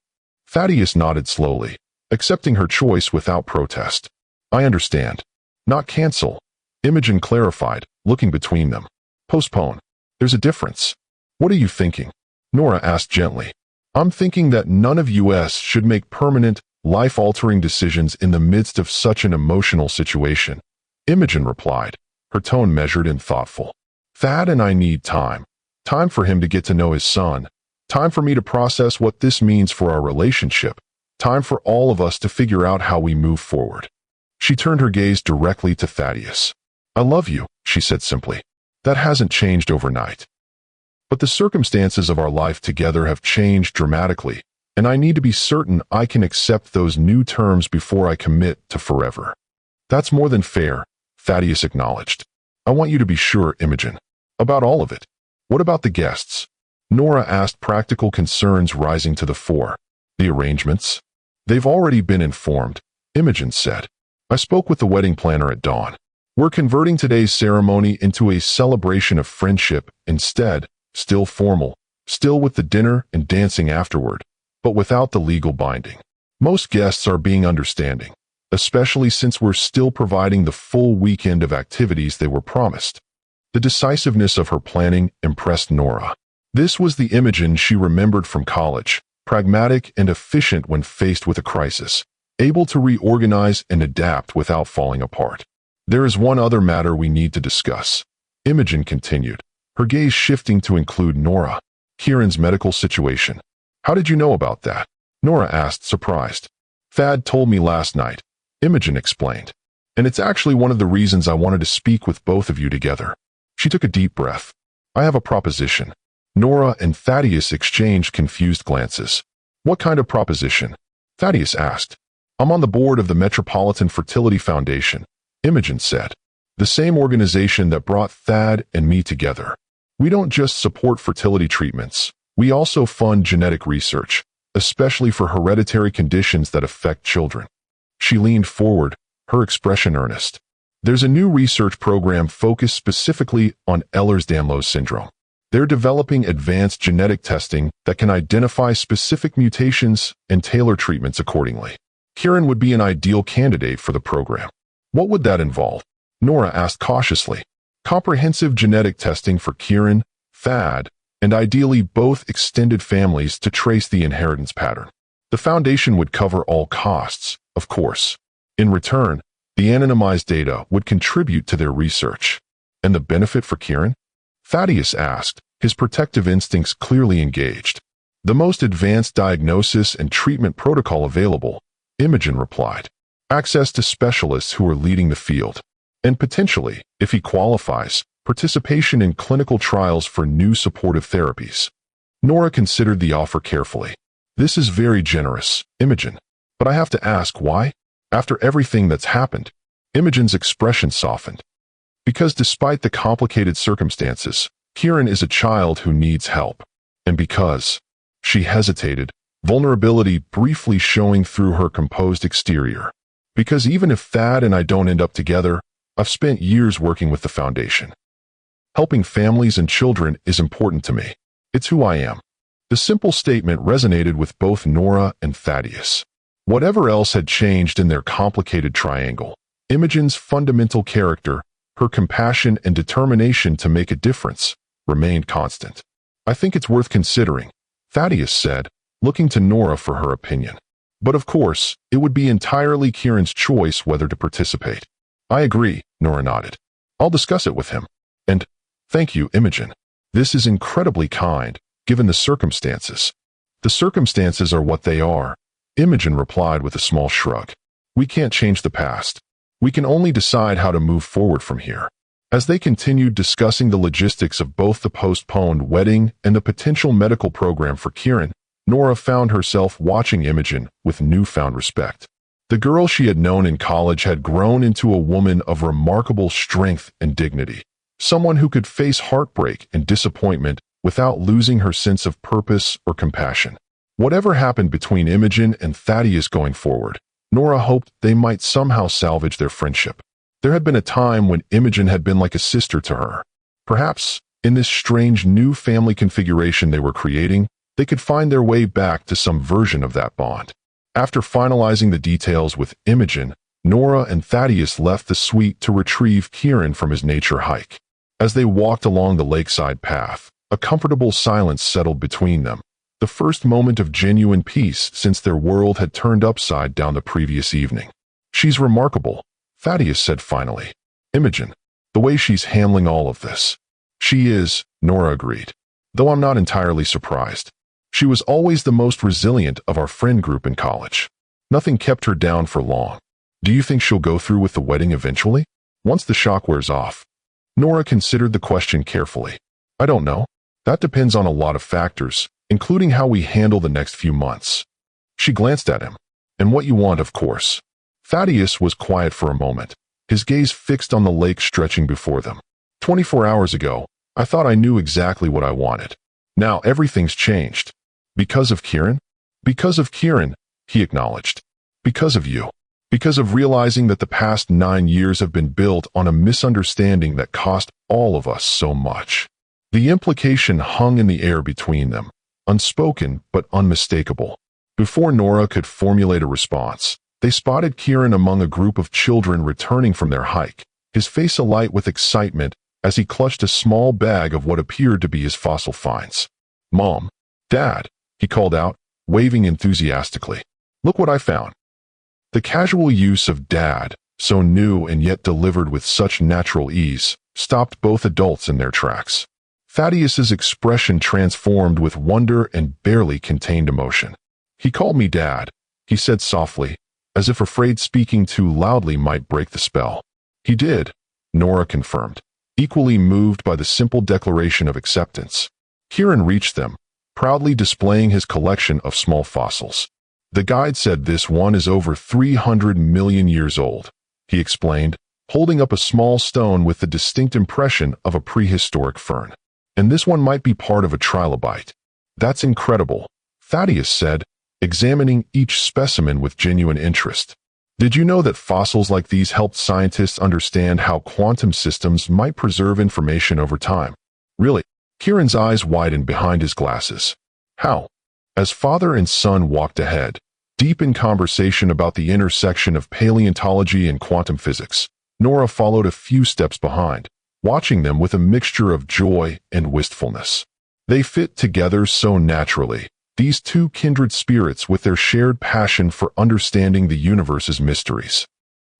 Thaddeus nodded slowly, accepting her choice without protest. I understand. Not cancel, Imogen clarified, looking between them. Postpone. There's a difference. What are you thinking? Nora asked gently. I'm thinking that none of us should make permanent, life-altering decisions in the midst of such an emotional situation. Imogen replied, her tone measured and thoughtful. Thad and I need time. Time for him to get to know his son. Time for me to process what this means for our relationship. Time for all of us to figure out how we move forward. She turned her gaze directly to Thaddeus. I love you, she said simply. That hasn't changed overnight. But the circumstances of our life together have changed dramatically, and I need to be certain I can accept those new terms before I commit to forever. That's more than fair, Thaddeus acknowledged. I want you to be sure, Imogen. About all of it. What about the guests? Nora asked, practical concerns rising to the fore. The arrangements? They've already been informed, Imogen said. I spoke with the wedding planner at dawn. We're converting today's ceremony into a celebration of friendship instead, still formal, still with the dinner and dancing afterward, but without the legal binding. Most guests are being understanding, especially since we're still providing the full weekend of activities they were promised. The decisiveness of her planning impressed Nora. This was the Imogen she remembered from college, pragmatic and efficient when faced with a crisis, able to reorganize and adapt without falling apart. There is one other matter we need to discuss, Imogen continued, her gaze shifting to include Nora. Kieran's medical situation. How did you know about that? Nora asked, surprised. Thad told me last night, Imogen explained. And it's actually one of the reasons I wanted to speak with both of you together. She took a deep breath. I have a proposition. Nora and Thaddeus exchanged confused glances. What kind of proposition? Thaddeus asked. I'm on the board of the Metropolitan Fertility Foundation, Imogen said. The same organization that brought Thad and me together. We don't just support fertility treatments. We also fund genetic research, especially for hereditary conditions that affect children. She leaned forward, her expression earnest. There's a new research program focused specifically on Ehlers-Danlos syndrome. They're developing advanced genetic testing that can identify specific mutations and tailor treatments accordingly. Kieran would be an ideal candidate for the program. What would that involve? Nora asked cautiously. Comprehensive genetic testing for Kieran, Thad, and ideally both extended families to trace the inheritance pattern. The foundation would cover all costs, of course. In return, the anonymized data would contribute to their research. And the benefit for Kieran? Thaddeus asked, his protective instincts clearly engaged. The most advanced diagnosis and treatment protocol available, Imogen replied. Access to specialists who are leading the field. And potentially, if he qualifies, participation in clinical trials for new supportive therapies. Nora considered the offer carefully. This is very generous, Imogen. But I have to ask why? After everything that's happened, Imogen's expression softened. Because despite the complicated circumstances, Kieran is a child who needs help. And because, she hesitated, vulnerability briefly showing through her composed exterior. Because even if Thad and I don't end up together, I've spent years working with the foundation. Helping families and children is important to me. It's who I am. The simple statement resonated with both Nora and Thaddeus. Whatever else had changed in their complicated triangle, Imogen's fundamental character, her compassion and determination to make a difference, remained constant. I think it's worth considering, Thaddeus said, looking to Nora for her opinion. But of course, it would be entirely Kieran's choice whether to participate. I agree, Nora nodded. I'll discuss it with him. And, thank you, Imogen. This is incredibly kind, given the circumstances. The circumstances are what they are, Imogen replied with a small shrug. We can't change the past. We can only decide how to move forward from here. As they continued discussing the logistics of both the postponed wedding and the potential medical program for Kieran, Nora found herself watching Imogen with newfound respect. The girl she had known in college had grown into a woman of remarkable strength and dignity, someone who could face heartbreak and disappointment without losing her sense of purpose or compassion. Whatever happened between Imogen and Thaddeus going forward, Nora hoped they might somehow salvage their friendship. There had been a time when Imogen had been like a sister to her. Perhaps, in this strange new family configuration they were creating, they could find their way back to some version of that bond. After finalizing the details with Imogen, Nora and Thaddeus left the suite to retrieve Kieran from his nature hike. As they walked along the lakeside path, a comfortable silence settled between them, the first moment of genuine peace since their world had turned upside down the previous evening. She's remarkable, Thaddeus said finally. Imogen, the way she's handling all of this. She is, Nora agreed. Though I'm not entirely surprised. She was always the most resilient of our friend group in college. Nothing kept her down for long. Do you think she'll go through with the wedding eventually? Once the shock wears off? Nora considered the question carefully. I don't know. That depends on a lot of factors, including how we handle the next few months. She glanced at him. And what you want, of course. Thaddeus was quiet for a moment, his gaze fixed on the lake stretching before them. 24 hours ago, I thought I knew exactly what I wanted. Now everything's changed. Because of Kieran? Because of Kieran, he acknowledged. Because of you. Because of realizing that the past 9 years have been built on a misunderstanding that cost all of us so much. The implication hung in the air between them, unspoken but unmistakable. Before Nora could formulate a response, they spotted Kieran among a group of children returning from their hike, his face alight with excitement as he clutched a small bag of what appeared to be his fossil finds. Mom, Dad, he called out, waving enthusiastically. Look what I found. The casual use of Dad, so new and yet delivered with such natural ease, stopped both adults in their tracks. Thaddeus's expression transformed with wonder and barely contained emotion. He called me Dad, he said softly, as if afraid speaking too loudly might break the spell. He did, Nora confirmed, equally moved by the simple declaration of acceptance. Kieran reached them, proudly displaying his collection of small fossils. The guide said this one is over 300 million years old, he explained, holding up a small stone with the distinct impression of a prehistoric fern. And this one might be part of a trilobite. That's incredible, Thaddeus said, examining each specimen with genuine interest. Did you know that fossils like these helped scientists understand how quantum systems might preserve information over time? Really? Kieran's eyes widened behind his glasses. How? As father and son walked ahead, deep in conversation about the intersection of paleontology and quantum physics, Nora followed a few steps behind, watching them with a mixture of joy and wistfulness. They fit together so naturally, these two kindred spirits with their shared passion for understanding the universe's mysteries.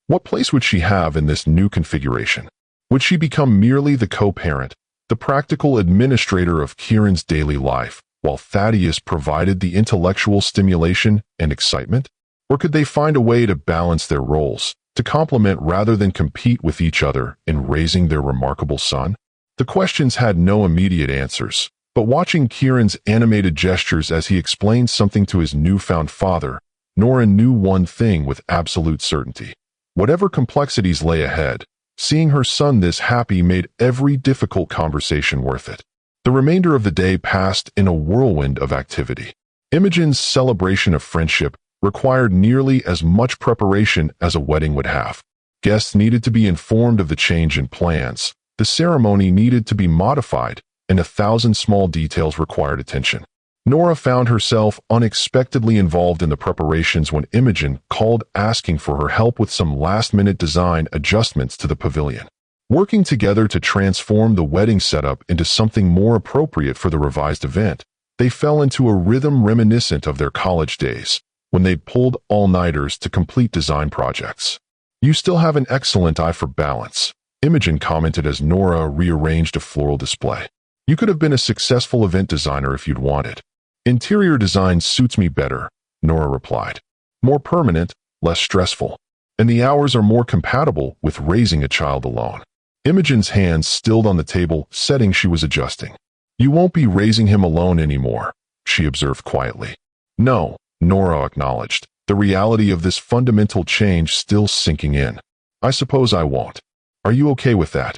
What place would she have in this new configuration? Would she become merely the co-parent, the practical administrator of Kieran's daily life, while Thaddeus provided the intellectual stimulation and excitement? Or could they find a way to balance their roles, to complement rather than compete with each other in raising their remarkable son? The questions had no immediate answers, but watching Kieran's animated gestures as he explained something to his newfound father, Nora knew one thing with absolute certainty. Whatever complexities lay ahead, seeing her son this happy made every difficult conversation worth it. The remainder of the day passed in a whirlwind of activity. Imogen's celebration of friendship required nearly as much preparation as a wedding would have. Guests needed to be informed of the change in plans, the ceremony needed to be modified, and 1,000 small details required attention. Nora found herself unexpectedly involved in the preparations when Imogen called asking for her help with some last-minute design adjustments to the pavilion. Working together to transform the wedding setup into something more appropriate for the revised event, they fell into a rhythm reminiscent of their college days, when they'd pulled all-nighters to complete design projects. You still have an excellent eye for balance, Imogen commented as Nora rearranged a floral display. You could have been a successful event designer if you'd wanted. Interior design suits me better, Nora replied. More permanent, less stressful. And the hours are more compatible with raising a child alone. Imogen's hands stilled on the table, setting she was adjusting. You won't be raising him alone anymore, she observed quietly. No, Nora acknowledged, the reality of this fundamental change still sinking in. I suppose I won't. Are you okay with that?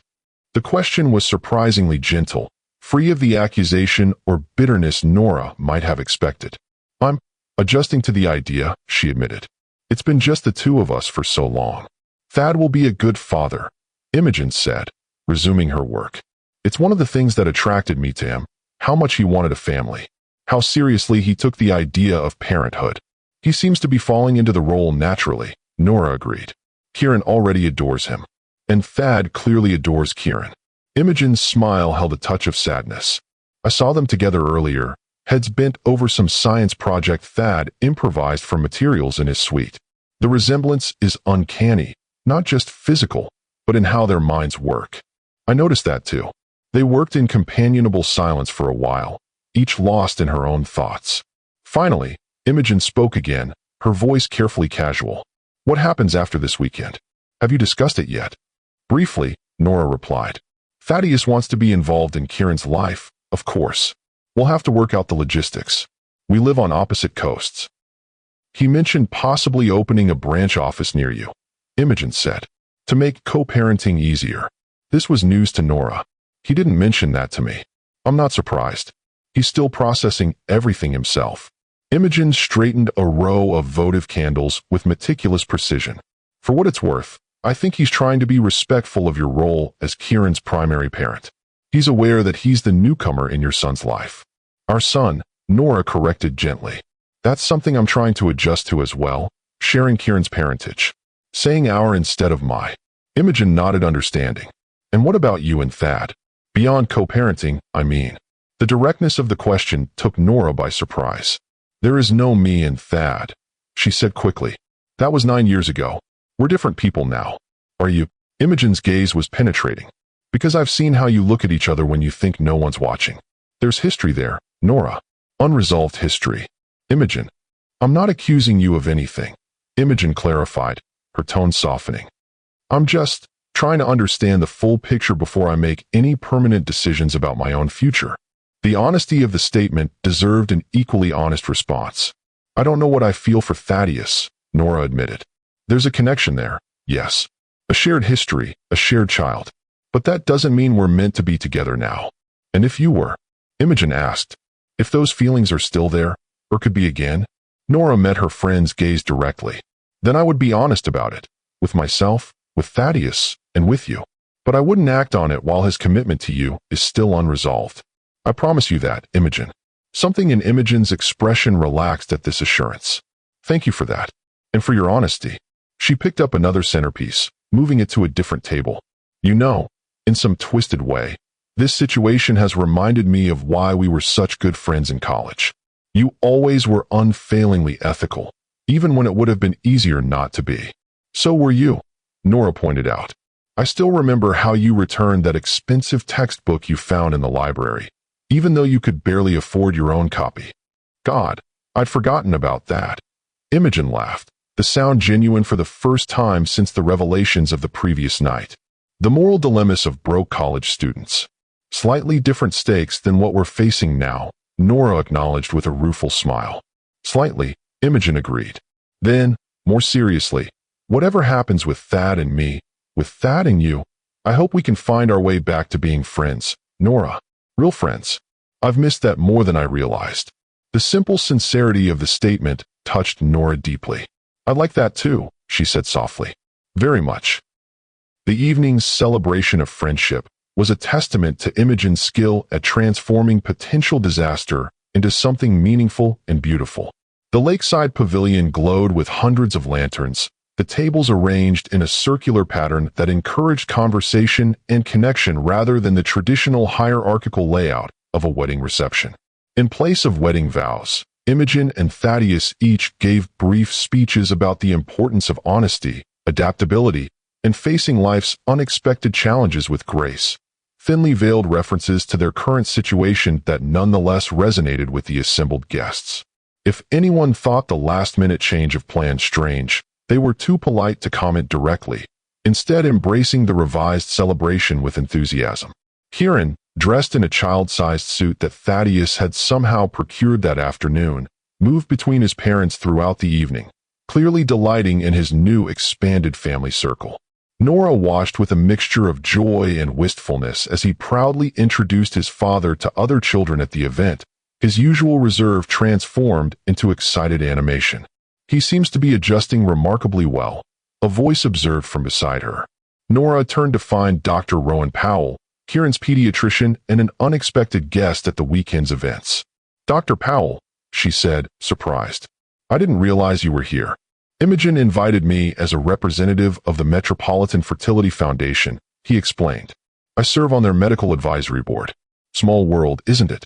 The question was surprisingly gentle, free of the accusation or bitterness Nora might have expected. I'm adjusting to the idea, she admitted. It's been just the two of us for so long. Thad will be a good father, Imogen said, resuming her work. It's one of the things that attracted me to him, how much he wanted a family, how seriously he took the idea of parenthood. He seems to be falling into the role naturally, Nora agreed. Kieran already adores him. And Thad clearly adores Kieran. Imogen's smile held a touch of sadness. I saw them together earlier, heads bent over some science project Thad improvised from materials in his suite. The resemblance is uncanny, not just physical, but in how their minds work. I noticed that too. They worked in companionable silence for a while, each lost in her own thoughts. Finally, Imogen spoke again, her voice carefully casual. "What happens after this weekend? Have you discussed it yet?" Briefly, Nora replied. "Thaddeus wants to be involved in Kieran's life, of course. We'll have to work out the logistics. We live on opposite coasts." "He mentioned possibly opening a branch office near you," Imogen said, "to make co-parenting easier." This was news to Nora. "He didn't mention that to me." "I'm not surprised. He's still processing everything himself." Imogen straightened a row of votive candles with meticulous precision. "For what it's worth, I think he's trying to be respectful of your role as Kieran's primary parent. He's aware that he's the newcomer in your son's life." "Our son," Nora corrected gently. "That's something I'm trying to adjust to as well, sharing Kieran's parentage." Saying our instead of my. Imogen nodded understanding. "And what about you and Thad? Beyond co-parenting, I mean." The directness of the question took Nora by surprise. "There is no me and Thad," she said quickly. "That was 9 years ago. We're different people now." "Are you?" Imogen's gaze was penetrating. "Because I've seen how you look at each other when you think no one's watching. There's history there, Nora. Unresolved history." "Imogen, I'm not accusing you of anything," Imogen clarified, her tone softening. "I'm just trying to understand the full picture before I make any permanent decisions about my own future." The honesty of the statement deserved an equally honest response. "I don't know what I feel for Thaddeus," Nora admitted. "There's a connection there, yes. A shared history, a shared child. But that doesn't mean we're meant to be together now." "And if you were?" Imogen asked. "If those feelings are still there, or could be again?" Nora met her friend's gaze directly. "Then I would be honest about it, with myself, with Thaddeus, and with you. But I wouldn't act on it while his commitment to you is still unresolved. I promise you that, Imogen." Something in Imogen's expression relaxed at this assurance. "Thank you for that. And for your honesty." She picked up another centerpiece, moving it to a different table. "You know, in some twisted way, this situation has reminded me of why we were such good friends in college. You always were unfailingly ethical, even when it would have been easier not to be." "So were you," Nora pointed out. "I still remember how you returned that expensive textbook you found in the library, even though you could barely afford your own copy." "God, I'd forgotten about that." Imogen laughed, the sound genuine for the first time since the revelations of the previous night. "The moral dilemmas of broke college students. Slightly different stakes than what we're facing now," Nora acknowledged with a rueful smile. "Slightly," Imogen agreed. Then, more seriously, "Whatever happens with Thad and me, with Thad and you, I hope we can find our way back to being friends, Nora. Real friends. I've missed that more than I realized." The simple sincerity of the statement touched Nora deeply. "I'd like that too," she said softly. "Very much." The evening's celebration of friendship was a testament to Imogen's skill at transforming potential disaster into something meaningful and beautiful. The lakeside pavilion glowed with hundreds of lanterns, the tables arranged in a circular pattern that encouraged conversation and connection rather than the traditional hierarchical layout of a wedding reception. In place of wedding vows, Imogen and Thaddeus each gave brief speeches about the importance of honesty, adaptability, and facing life's unexpected challenges with grace. Thinly veiled references to their current situation that nonetheless resonated with the assembled guests. If anyone thought the last-minute change of plans strange, they were too polite to comment directly, instead embracing the revised celebration with enthusiasm. Kieran, dressed in a child-sized suit that Thaddeus had somehow procured that afternoon, moved between his parents throughout the evening, clearly delighting in his new expanded family circle. Nora watched with a mixture of joy and wistfulness as he proudly introduced his father to other children at the event, his usual reserve transformed into excited animation. "He seems to be adjusting remarkably well," a voice observed from beside her. Nora turned to find Dr. Rowan Powell, Kieran's pediatrician and an unexpected guest at the weekend's events. "Dr. Powell," she said, surprised. "I didn't realize you were here." "Imogen invited me as a representative of the Metropolitan Fertility Foundation," he explained. "I serve on their medical advisory board. Small world, isn't it?"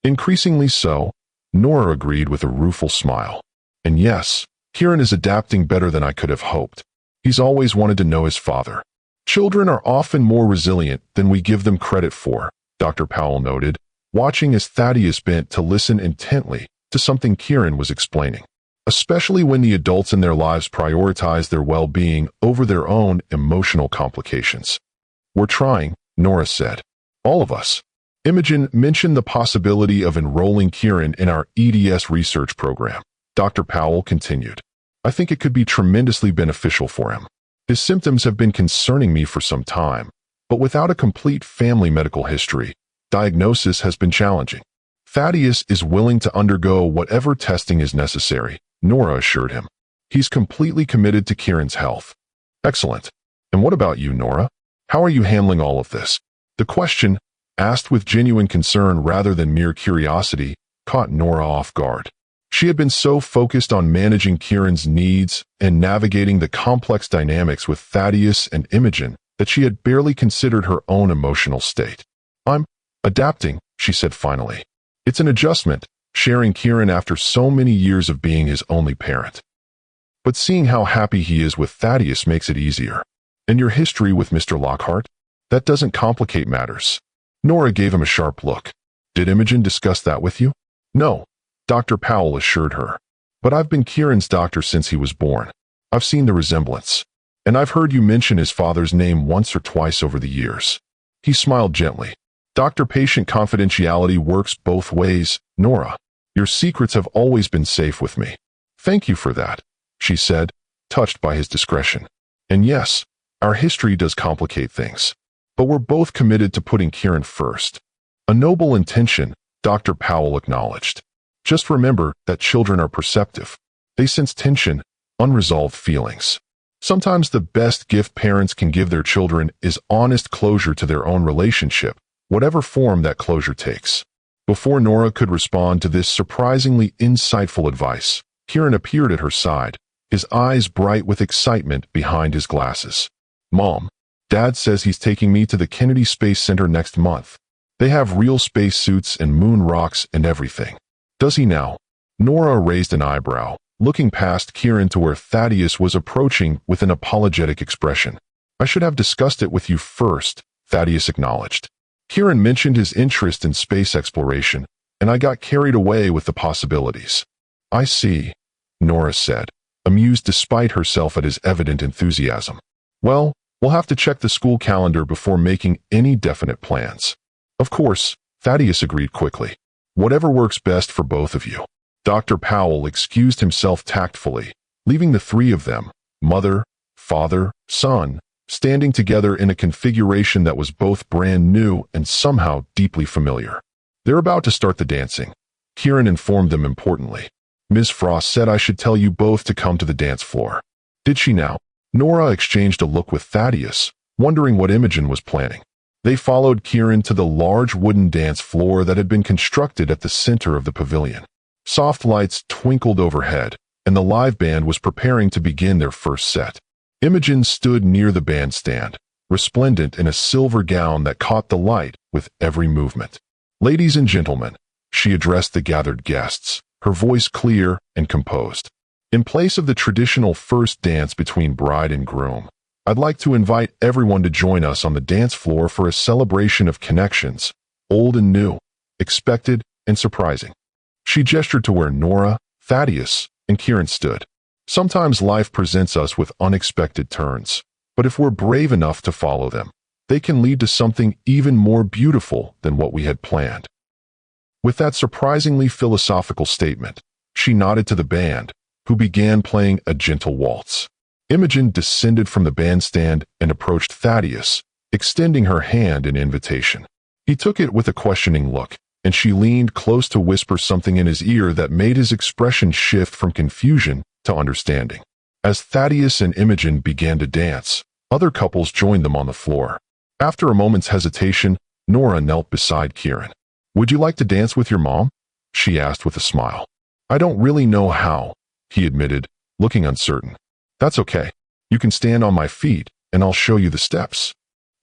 "Increasingly so," Nora agreed with a rueful smile. "And yes, Kieran is adapting better than I could have hoped. He's always wanted to know his father." "Children are often more resilient than we give them credit for," Dr. Powell noted, watching as Thaddeus bent to listen intently to something Kieran was explaining, especially when the adults in their lives prioritize their well-being over their own emotional complications. "We're trying," Nora said. "All of us." Imogen mentioned the possibility of enrolling Kieran in our EDS research program. Dr. Powell continued, "I think it could be tremendously beneficial for him. His symptoms have been concerning me for some time, but without a complete family medical history, diagnosis has been challenging. Thaddeus is willing to undergo whatever testing is necessary," Nora assured him. "He's completely committed to Kieran's health." "Excellent. And what about you, Nora? How are you handling all of this?" The question, asked with genuine concern rather than mere curiosity, caught Nora off guard. She had been so focused on managing Kieran's needs and navigating the complex dynamics with Thaddeus and Imogen that she had barely considered her own emotional state. "I'm adapting," she said finally. "It's an adjustment, sharing Kieran after so many years of being his only parent. But seeing how happy he is with Thaddeus makes it easier. And your history with Mr. Lockhart? That doesn't complicate matters." Nora gave him a sharp look. "Did Imogen discuss that with you?" "No," Dr. Powell assured her. "But I've been Kieran's doctor since he was born. I've seen the resemblance. And I've heard you mention his father's name once or twice over the years." He smiled gently. "Doctor-patient confidentiality works both ways, Nora. Your secrets have always been safe with me." "Thank you for that," she said, touched by his discretion. "And yes, our history does complicate things. But we're both committed to putting Kieran first." "A noble intention," Dr. Powell acknowledged. "Just remember that children are perceptive. They sense tension, unresolved feelings. Sometimes the best gift parents can give their children is honest closure to their own relationship, whatever form that closure takes." Before Nora could respond to this surprisingly insightful advice, Kieran appeared at her side, his eyes bright with excitement behind his glasses. "Mom, Dad says he's taking me to the Kennedy Space Center next month. They have real space suits and moon rocks and everything." "Does he now?" Nora raised an eyebrow, looking past Kieran to where Thaddeus was approaching with an apologetic expression. "I should have discussed it with you first," Thaddeus acknowledged. "Kieran mentioned his interest in space exploration, and I got carried away with the possibilities." "I see," Nora said, amused despite herself at his evident enthusiasm. "Well, we'll have to check the school calendar before making any definite plans." "Of course," Thaddeus agreed quickly. "Whatever works best for both of you." Dr. Powell excused himself tactfully, leaving the three of them, mother, father, son, standing together in a configuration that was both brand new and somehow deeply familiar. "They're about to start the dancing," Kieran informed them importantly. "Ms. Frost said I should tell you both to come to the dance floor." "Did she now?" Nora exchanged a look with Thaddeus, wondering what Imogen was planning. They followed Kieran to the large wooden dance floor that had been constructed at the center of the pavilion. Soft lights twinkled overhead, and the live band was preparing to begin their first set. Imogen stood near the bandstand, resplendent in a silver gown that caught the light with every movement. "Ladies and gentlemen," she addressed the gathered guests, her voice clear and composed. "In place of the traditional first dance between bride and groom, I'd like to invite everyone to join us on the dance floor for a celebration of connections, old and new, expected and surprising." She gestured to where Nora, Thaddeus, and Kieran stood. "Sometimes life presents us with unexpected turns, but if we're brave enough to follow them, they can lead to something even more beautiful than what we had planned." With that surprisingly philosophical statement, she nodded to the band, who began playing a gentle waltz. Imogen descended from the bandstand and approached Thaddeus, extending her hand in invitation. He took it with a questioning look, and she leaned close to whisper something in his ear that made his expression shift from confusion to understanding. As Thaddeus and Imogen began to dance, other couples joined them on the floor. After a moment's hesitation, Nora knelt beside Kieran. "Would you like to dance with your mom?" she asked with a smile. "I don't really know how," he admitted, looking uncertain. "That's okay. You can stand on my feet, and I'll show you the steps."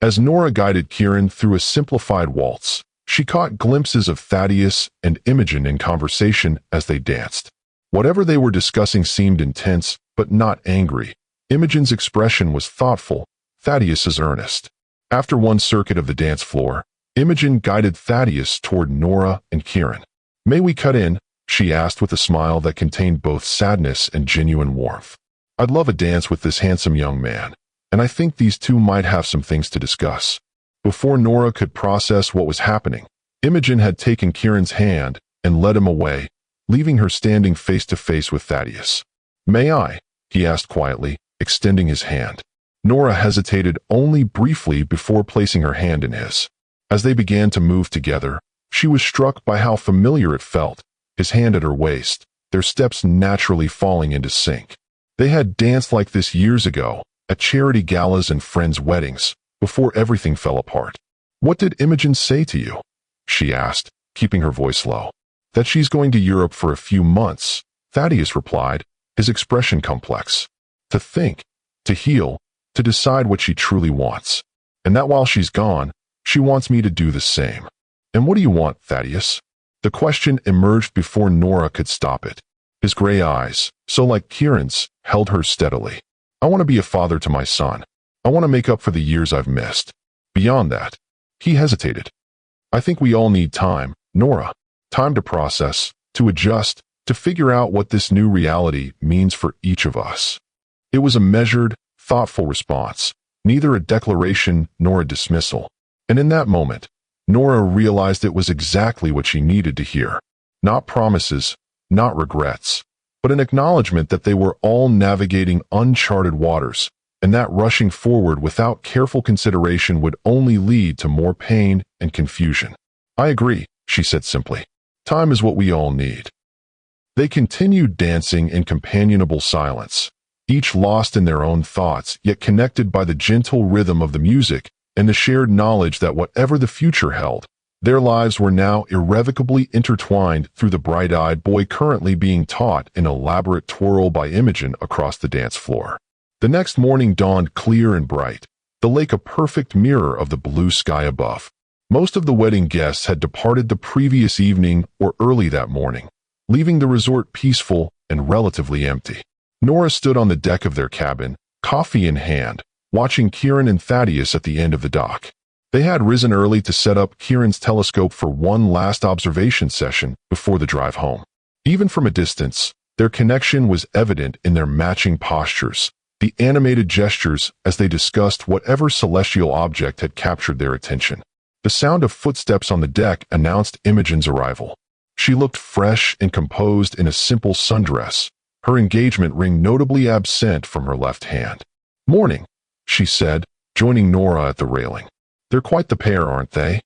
As Nora guided Kieran through a simplified waltz, she caught glimpses of Thaddeus and Imogen in conversation as they danced. Whatever they were discussing seemed intense, but not angry. Imogen's expression was thoughtful, Thaddeus's earnest. After one circuit of the dance floor, Imogen guided Thaddeus toward Nora and Kieran. "May we cut in?" she asked with a smile that contained both sadness and genuine warmth. "I'd love a dance with this handsome young man, and I think these two might have some things to discuss." Before Nora could process what was happening, Imogen had taken Kieran's hand and led him away, leaving her standing face to face with Thaddeus. "May I?" he asked quietly, extending his hand. Nora hesitated only briefly before placing her hand in his. As they began to move together, she was struck by how familiar it felt, his hand at her waist, their steps naturally falling into sync. They had danced like this years ago, at charity galas and friends' weddings, before everything fell apart. "What did Imogen say to you?" she asked, keeping her voice low. "That she's going to Europe for a few months," Thaddeus replied, his expression complex. "To think, to heal, to decide what she truly wants. And that while she's gone, she wants me to do the same." "And what do you want, Thaddeus?" The question emerged before Nora could stop it. His gray eyes, so like Kieran's, held her steadily. "I want to be a father to my son. I want to make up for the years I've missed. Beyond that," he hesitated. "I think we all need time, Nora. Time to process, to adjust, to figure out what this new reality means for each of us." It was a measured, thoughtful response, neither a declaration nor a dismissal. And in that moment, Nora realized it was exactly what she needed to hear. Not promises, not regrets, but an acknowledgement that they were all navigating uncharted waters, and that rushing forward without careful consideration would only lead to more pain and confusion. "I agree," she said simply. "Time is what we all need." They continued dancing in companionable silence, each lost in their own thoughts, yet connected by the gentle rhythm of the music and the shared knowledge that whatever the future held, their lives were now irrevocably intertwined through the bright-eyed boy currently being taught an elaborate twirl by Imogen across the dance floor. The next morning dawned clear and bright, the lake a perfect mirror of the blue sky above. Most of the wedding guests had departed the previous evening or early that morning, leaving the resort peaceful and relatively empty. Nora stood on the deck of their cabin, coffee in hand, watching Kieran and Thaddeus at the end of the dock. They had risen early to set up Kieran's telescope for one last observation session before the drive home. Even from a distance, their connection was evident in their matching postures, the animated gestures as they discussed whatever celestial object had captured their attention. The sound of footsteps on the deck announced Imogen's arrival. She looked fresh and composed in a simple sundress, her engagement ring notably absent from her left hand. "Morning," she said, joining Nora at the railing. "They're quite the pair, aren't they?"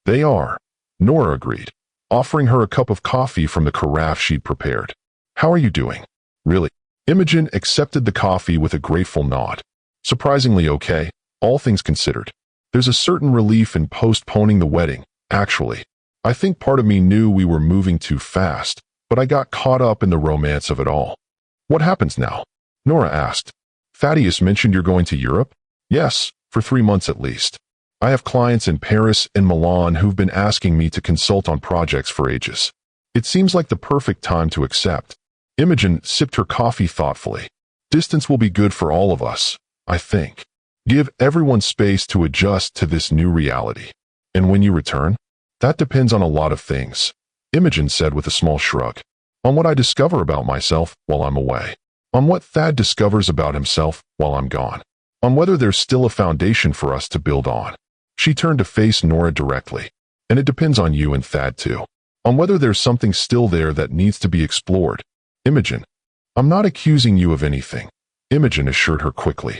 "They are," Nora agreed, offering her a cup of coffee from the carafe she'd prepared. "How are you doing?" "Really?" Imogen accepted the coffee with a grateful nod. "Surprisingly okay, all things considered. There's a certain relief in postponing the wedding, actually. I think part of me knew we were moving too fast, but I got caught up in the romance of it all." "What happens now?" Nora asked. "Thaddeus mentioned you're going to Europe?" "Yes, for 3 months at least. I have clients in Paris and Milan who've been asking me to consult on projects for ages. It seems like the perfect time to accept." Imogen sipped her coffee thoughtfully. "Distance will be good for all of us, I think. Give everyone space to adjust to this new reality. And when you return?" "That depends on a lot of things," Imogen said with a small shrug. "On what I discover about myself while I'm away. On what Thad discovers about himself while I'm gone. On whether there's still a foundation for us to build on." She turned to face Nora directly. "And it depends on you and Thad too. On whether there's something still there that needs to be explored." "Imogen, I'm not accusing you of anything," Imogen assured her quickly.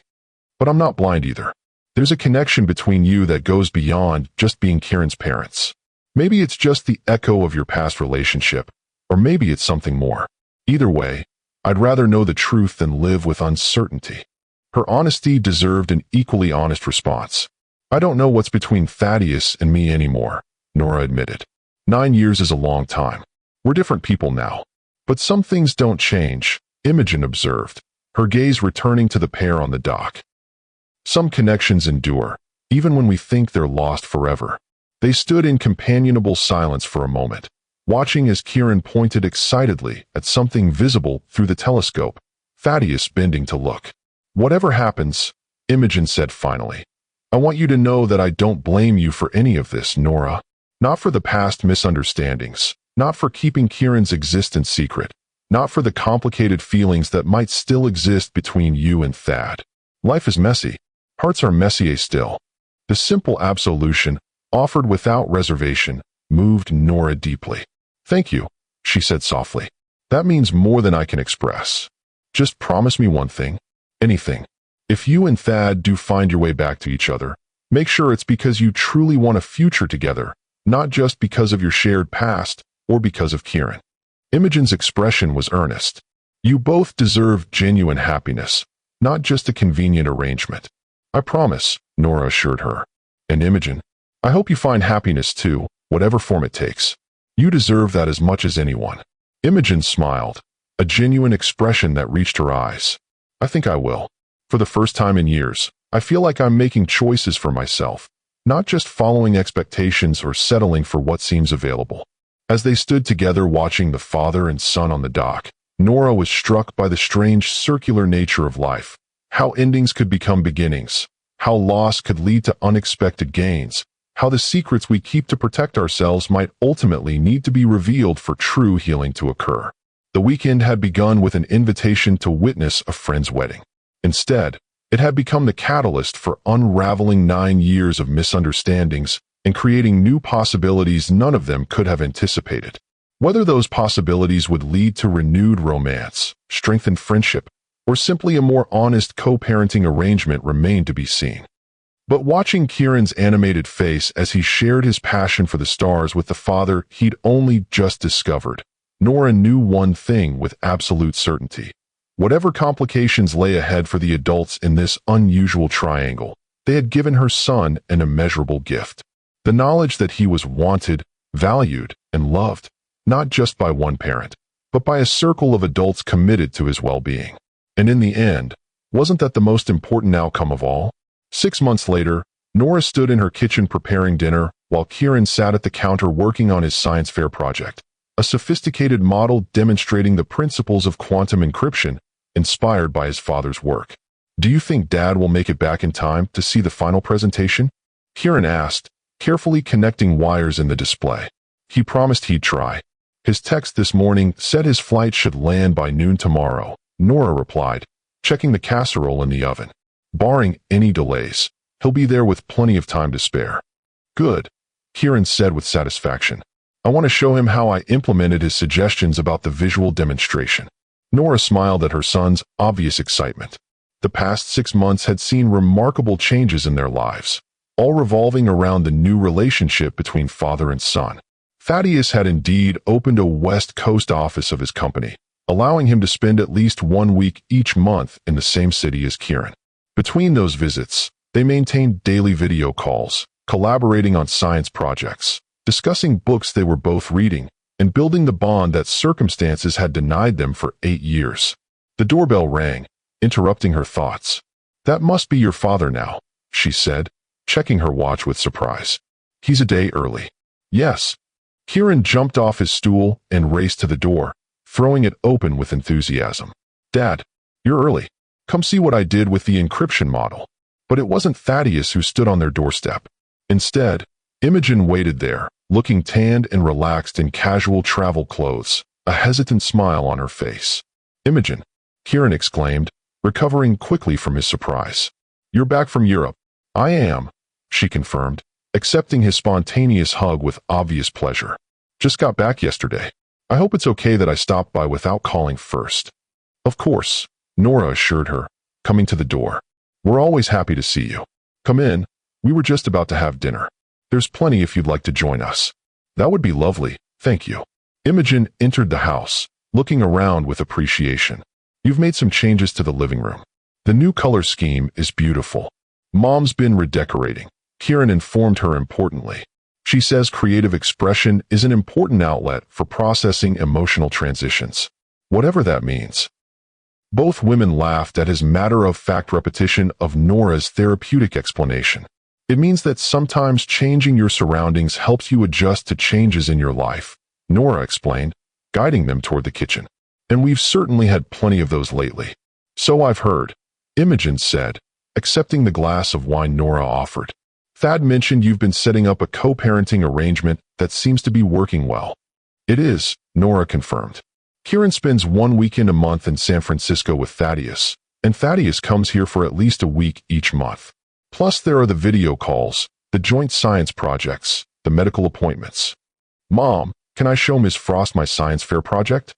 "But I'm not blind either. There's a connection between you that goes beyond just being Kieran's parents. Maybe it's just the echo of your past relationship, or maybe it's something more. Either way, I'd rather know the truth than live with uncertainty." Her honesty deserved an equally honest response. "I don't know what's between Thaddeus and me anymore," Nora admitted. 9 years is a long time. We're different people now. "But some things don't change," Imogen observed, her gaze returning to the pair on the dock. "Some connections endure, even when we think they're lost forever." They stood in companionable silence for a moment, watching as Kieran pointed excitedly at something visible through the telescope, Thaddeus bending to look. "Whatever happens," Imogen said finally, I want you to know that I don't blame you for any of this, Nora. Not for the past misunderstandings, not for keeping Kieran's existence secret, not for the complicated feelings that might still exist between you and Thad. Life is messy. Hearts are messier still. The simple absolution, offered without reservation, moved Nora deeply. Thank you, she said softly. That means more than I can express. Just promise me one thing. Anything. If you and Thad do find your way back to each other, make sure it's because you truly want a future together, not just because of your shared past or because of Kieran. Imogen's expression was earnest. You both deserve genuine happiness, not just a convenient arrangement. I promise, Nora assured her. And Imogen, I hope you find happiness too, whatever form it takes. You deserve that as much as anyone. Imogen smiled, a genuine expression that reached her eyes. I think I will. For the first time in years, I feel like I'm making choices for myself, not just following expectations or settling for what seems available. As they stood together watching the father and son on the dock, Nora was struck by the strange circular nature of life, how endings could become beginnings, how loss could lead to unexpected gains, how the secrets we keep to protect ourselves might ultimately need to be revealed for true healing to occur. The weekend had begun with an invitation to witness a friend's wedding. Instead, it had become the catalyst for unraveling 9 years of misunderstandings and creating new possibilities none of them could have anticipated. Whether those possibilities would lead to renewed romance, strengthened friendship, or simply a more honest co-parenting arrangement remained to be seen. But watching Kieran's animated face as he shared his passion for the stars with the father he'd only just discovered, Nora knew one thing with absolute certainty. Whatever complications lay ahead for the adults in this unusual triangle, they had given her son an immeasurable gift. The knowledge that he was wanted, valued, and loved, not just by one parent, but by a circle of adults committed to his well-being. And in the end, wasn't that the most important outcome of all? 6 months later, Nora stood in her kitchen preparing dinner while Kieran sat at the counter working on his science fair project, a sophisticated model demonstrating the principles of quantum encryption inspired by his father's work. Do you think Dad will make it back in time to see the final presentation? Kieran asked, carefully connecting wires in the display. He promised he'd try. His text this morning said his flight should land by noon tomorrow, Nora replied, checking the casserole in the oven. Barring any delays, he'll be there with plenty of time to spare. Good, Kieran said with satisfaction. I want to show him how I implemented his suggestions about the visual demonstration. Nora smiled at her son's obvious excitement. The past 6 months had seen remarkable changes in their lives, all revolving around the new relationship between father and son. Thaddeus had indeed opened a West Coast office of his company, allowing him to spend at least 1 week each month in the same city as Kieran. Between those visits, they maintained daily video calls, collaborating on science projects, discussing books they were both reading, and building the bond that circumstances had denied them for 8 years. The doorbell rang, interrupting her thoughts. That must be your father now, she said, checking her watch with surprise. He's a day early. Yes. Kieran jumped off his stool and raced to the door, throwing it open with enthusiasm. Dad, you're early. Come see what I did with the encryption model. But it wasn't Thaddeus who stood on their doorstep. Instead, Imogen waited there, looking tanned and relaxed in casual travel clothes, a hesitant smile on her face. Imogen, Kieran exclaimed, recovering quickly from his surprise. You're back from Europe. I am, she confirmed, accepting his spontaneous hug with obvious pleasure. Just got back yesterday. I hope it's okay that I stopped by without calling first. Of course, Nora assured her, coming to the door. We're always happy to see you. Come in. We were just about to have dinner. There's plenty if you'd like to join us. That would be lovely, thank you. Imogen entered the house, looking around with appreciation. You've made some changes to the living room. The new color scheme is beautiful. Mom's been redecorating, Kieran informed her importantly. She says creative expression is an important outlet for processing emotional transitions, whatever that means. Both women laughed at his matter-of-fact repetition of Nora's therapeutic explanation. It means that sometimes changing your surroundings helps you adjust to changes in your life, Nora explained, guiding them toward the kitchen. And we've certainly had plenty of those lately. So I've heard, Imogen said, accepting the glass of wine Nora offered. Thad mentioned you've been setting up a co-parenting arrangement that seems to be working well. It is, Nora confirmed. Kieran spends 1 weekend a month in San Francisco with Thaddeus, and Thaddeus comes here for at least a week each month. Plus there are the video calls, the joint science projects, the medical appointments. Mom, can I show Ms. Frost my science fair project?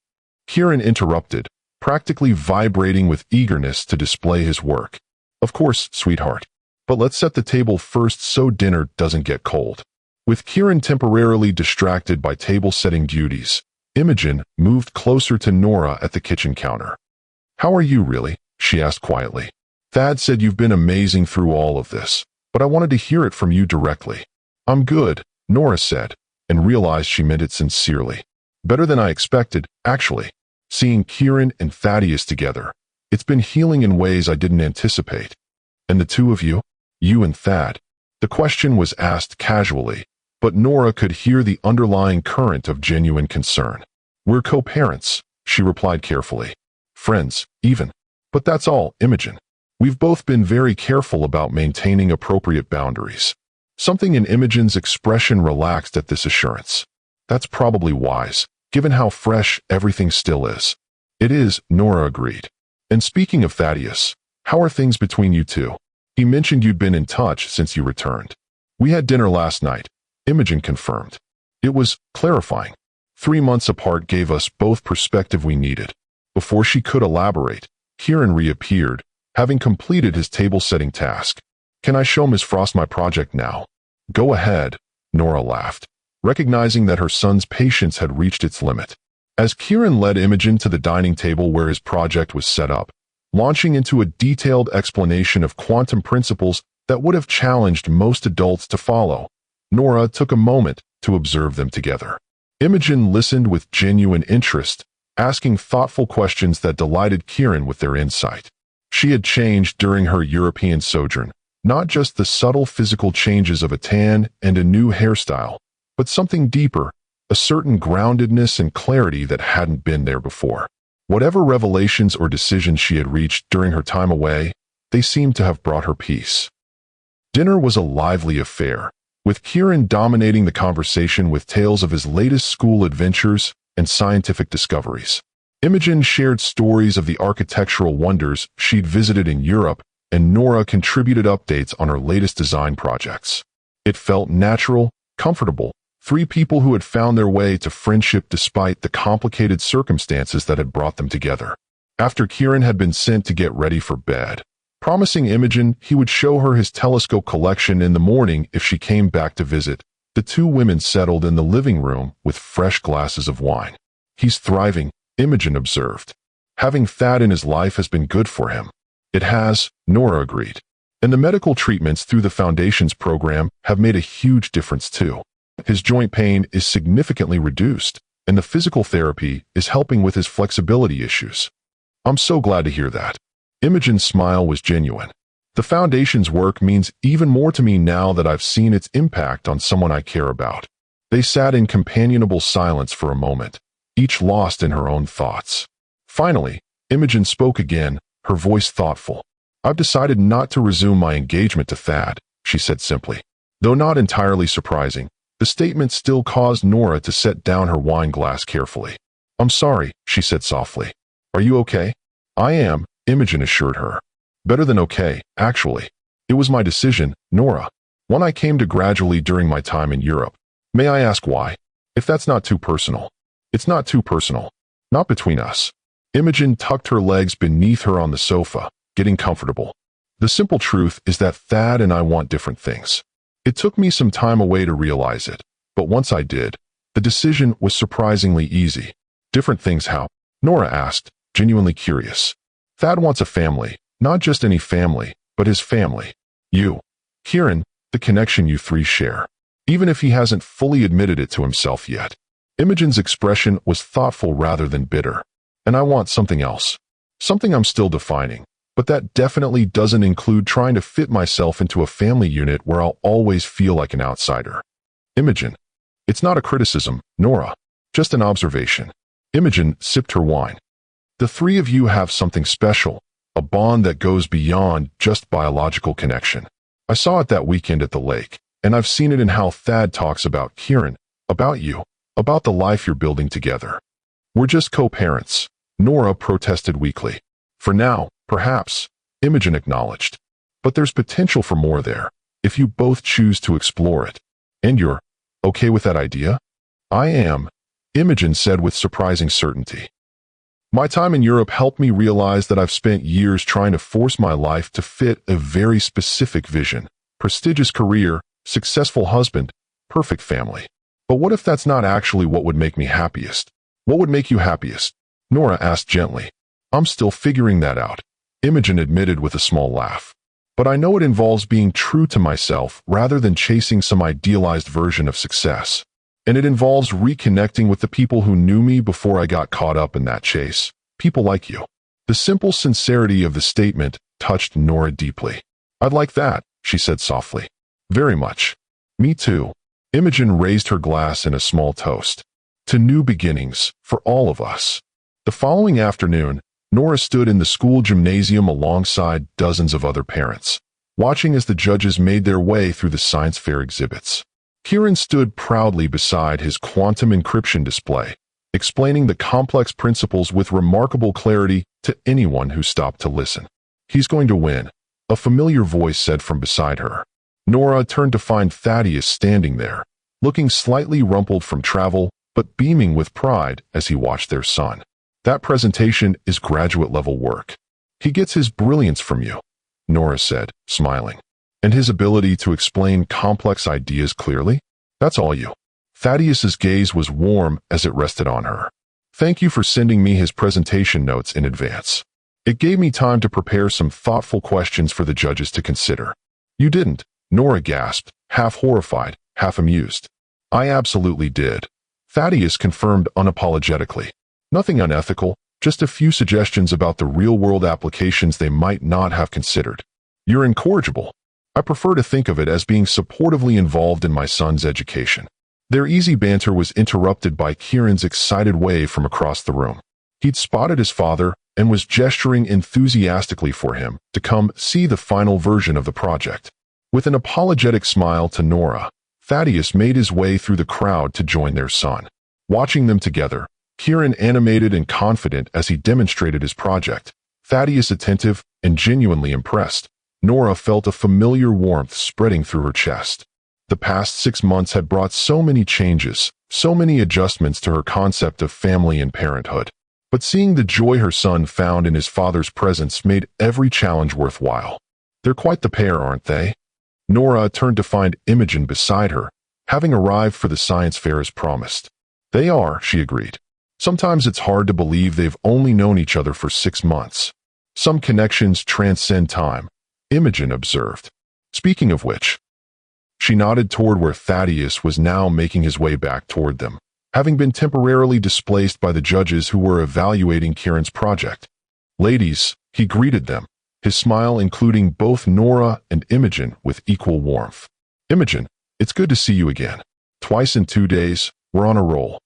Kieran interrupted, practically vibrating with eagerness to display his work. Of course, sweetheart. But let's set the table first so dinner doesn't get cold. With Kieran temporarily distracted by table-setting duties, Imogen moved closer to Nora at the kitchen counter. How are you really? She asked quietly. Thad said you've been amazing through all of this, but I wanted to hear it from you directly. I'm good, Nora said, and realized she meant it sincerely. Better than I expected, actually. Seeing Kieran and Thaddeus together, it's been healing in ways I didn't anticipate. And the two of you? You and Thad. The question was asked casually, but Nora could hear the underlying current of genuine concern. We're co-parents, she replied carefully. Friends, even. But that's all, Imogen. We've both been very careful about maintaining appropriate boundaries. Something in Imogen's expression relaxed at this assurance. That's probably wise, given how fresh everything still is. It is, Nora agreed. And speaking of Thaddeus, how are things between you two? He mentioned you'd been in touch since you returned. We had dinner last night, Imogen confirmed. It was clarifying. 3 months apart gave us both perspective we needed. Before she could elaborate, Kieran reappeared, having completed his table-setting task. Can I show Ms. Frost my project now? Go ahead, Nora laughed, recognizing that her son's patience had reached its limit. As Kieran led Imogen to the dining table where his project was set up, launching into a detailed explanation of quantum principles that would have challenged most adults to follow, Nora took a moment to observe them together. Imogen listened with genuine interest, asking thoughtful questions that delighted Kieran with their insight. She had changed during her European sojourn, not just the subtle physical changes of a tan and a new hairstyle, but something deeper, a certain groundedness and clarity that hadn't been there before. Whatever revelations or decisions she had reached during her time away, they seemed to have brought her peace. Dinner was a lively affair, with Kieran dominating the conversation with tales of his latest school adventures and scientific discoveries. Imogen shared stories of the architectural wonders she'd visited in Europe, and Nora contributed updates on her latest design projects. It felt natural, comfortable, 3 people who had found their way to friendship despite the complicated circumstances that had brought them together. After Kieran had been sent to get ready for bed, promising Imogen he would show her his telescope collection in the morning if she came back to visit, the 2 women settled in the living room with fresh glasses of wine. He's thriving, Imogen observed. Having Thad in his life has been good for him. It has, Nora agreed. And the medical treatments through the Foundations program have made a huge difference too. His joint pain is significantly reduced, and the physical therapy is helping with his flexibility issues. I'm so glad to hear that. Imogen's smile was genuine. The Foundation's work means even more to me now that I've seen its impact on someone I care about. They sat in companionable silence for a moment, each lost in her own thoughts. Finally, Imogen spoke again, her voice thoughtful. I've decided not to resume my engagement to Thad, she said simply. Though not entirely surprising, the statement still caused Nora to set down her wine glass carefully. I'm sorry, she said softly. Are you okay? I am, Imogen assured her. Better than okay, actually. It was my decision, Nora. One I came to gradually during my time in Europe. May I ask why? If that's not too personal. It's not too personal. Not between us. Imogen tucked her legs beneath her on the sofa, getting comfortable. The simple truth is that Thad and I want different things. It took me some time away to realize it, but once I did, the decision was surprisingly easy. Different things how? Nora asked, genuinely curious. Thad wants a family, not just any family, but his family. You. Kieran, the connection you 3 share. Even if he hasn't fully admitted it to himself yet. Imogen's expression was thoughtful rather than bitter. And I want something else. Something I'm still defining. But that definitely doesn't include trying to fit myself into a family unit where I'll always feel like an outsider. Imogen. It's not a criticism, Nora. Just an observation. Imogen sipped her wine. The 3 of you have something special, a bond that goes beyond just biological connection. I saw it that weekend at the lake, and I've seen it in how Thad talks about Kieran, about you, about the life you're building together. We're just co-parents, Nora protested weakly. For now, perhaps, Imogen acknowledged. But there's potential for more there, if you both choose to explore it. And you're okay with that idea? I am, Imogen said with surprising certainty. My time in Europe helped me realize that I've spent years trying to force my life to fit a very specific vision: prestigious career, successful husband, perfect family. But what if that's not actually what would make me happiest? What would make you happiest? Nora asked gently. I'm still figuring that out, Imogen admitted with a small laugh. But I know it involves being true to myself rather than chasing some idealized version of success. And it involves reconnecting with the people who knew me before I got caught up in that chase. People like you. The simple sincerity of the statement touched Nora deeply. I'd like that, she said softly. Very much. Me too. Imogen raised her glass in a small toast. To new beginnings, for all of us. The following afternoon, Nora stood in the school gymnasium alongside dozens of other parents, watching as the judges made their way through the science fair exhibits. Kieran stood proudly beside his quantum encryption display, explaining the complex principles with remarkable clarity to anyone who stopped to listen. He's going to win, a familiar voice said from beside her. Nora turned to find Thaddeus standing there, looking slightly rumpled from travel, but beaming with pride as he watched their son. That presentation is graduate-level work. He gets his brilliance from you, Nora said, smiling. And his ability to explain complex ideas clearly? That's all you. Thaddeus's gaze was warm as it rested on her. Thank you for sending me his presentation notes in advance. It gave me time to prepare some thoughtful questions for the judges to consider. You didn't, Nora gasped, half horrified, half amused. I absolutely did. Thaddeus confirmed unapologetically. Nothing unethical, just a few suggestions about the real-world applications they might not have considered. You're incorrigible. I prefer to think of it as being supportively involved in my son's education. Their easy banter was interrupted by Kieran's excited wave from across the room. He'd spotted his father and was gesturing enthusiastically for him to come see the final version of the project. With an apologetic smile to Nora, Thaddeus made his way through the crowd to join their son. Watching them together, Kieran animated and confident as he demonstrated his project, Thaddeus attentive and genuinely impressed. Nora felt a familiar warmth spreading through her chest. The past 6 months had brought so many changes, so many adjustments to her concept of family and parenthood. But seeing the joy her son found in his father's presence made every challenge worthwhile. They're quite the pair, aren't they? Nora turned to find Imogen beside her, having arrived for the science fair as promised. They are, she agreed. Sometimes it's hard to believe they've only known each other for 6 months. Some connections transcend time, Imogen observed. Speaking of which, she nodded toward where Thaddeus was now making his way back toward them, having been temporarily displaced by the judges who were evaluating Kieran's project. Ladies, he greeted them, his smile including both Nora and Imogen with equal warmth. Imogen, it's good to see you again. Twice in 2 days, we're on a roll.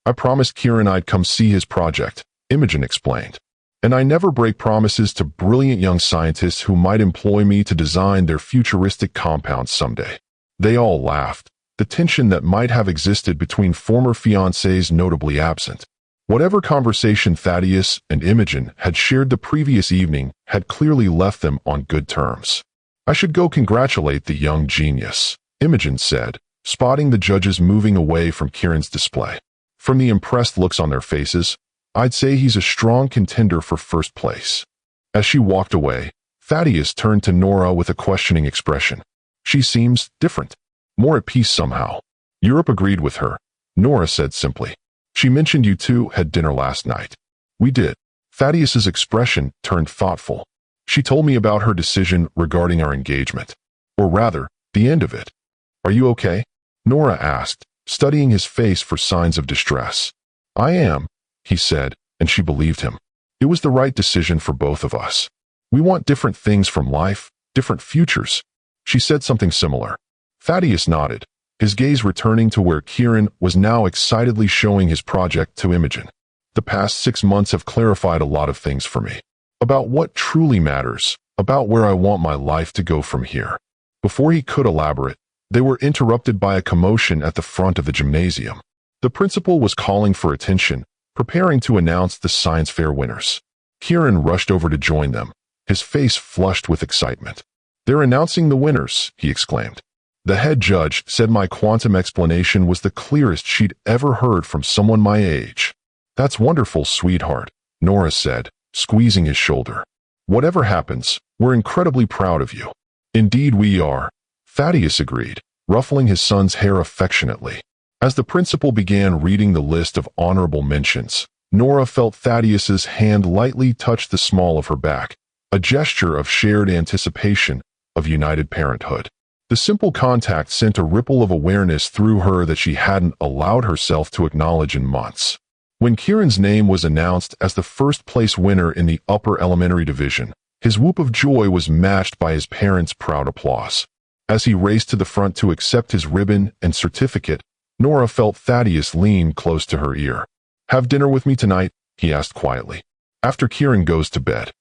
I promised Kieran I'd come see his project, Imogen explained. And I never break promises to brilliant young scientists who might employ me to design their futuristic compounds someday. They all laughed, the tension that might have existed between former fiancés notably absent. Whatever conversation Thaddeus and Imogen had shared the previous evening had clearly left them on good terms. I should go congratulate the young genius, Imogen said, spotting the judges moving away from Kieran's display. From the impressed looks on their faces, I'd say he's a strong contender for first place. As she walked away, Thaddeus turned to Nora with a questioning expression. She seems different, more at peace somehow. Europe agreed with her, Nora said simply. She mentioned you two had dinner last night. We did. Thaddeus's expression turned thoughtful. She told me about her decision regarding our engagement. Or rather, the end of it. Are you okay? Nora asked, studying his face for signs of distress. I am, he said, and she believed him. It was the right decision for both of us. We want different things from life, different futures. She said something similar. Thaddeus nodded, his gaze returning to where Kieran was now excitedly showing his project to Imogen. The past 6 months have clarified a lot of things for me. about what truly matters, about where I want my life to go from here. Before he could elaborate, they were interrupted by a commotion at the front of the gymnasium. The principal was calling for attention, preparing to announce the science fair winners. Kieran rushed over to join them, his face flushed with excitement. "They're announcing the winners," he exclaimed. The head judge said my quantum explanation was the clearest she'd ever heard from someone my age. "That's wonderful, sweetheart," Nora said, squeezing his shoulder. "Whatever happens, we're incredibly proud of you." "Indeed we are," Thaddeus agreed, ruffling his son's hair affectionately. As the principal began reading the list of honorable mentions, Nora felt Thaddeus's hand lightly touch the small of her back, a gesture of shared anticipation of united parenthood. The simple contact sent a ripple of awareness through her that she hadn't allowed herself to acknowledge in months. When Kieran's name was announced as the first-place winner in the upper elementary division, his whoop of joy was matched by his parents' proud applause. As he raced to the front to accept his ribbon and certificate, Nora felt Thaddeus lean close to her ear. "Have dinner with me tonight?" he asked quietly. "After Kieran goes to bed.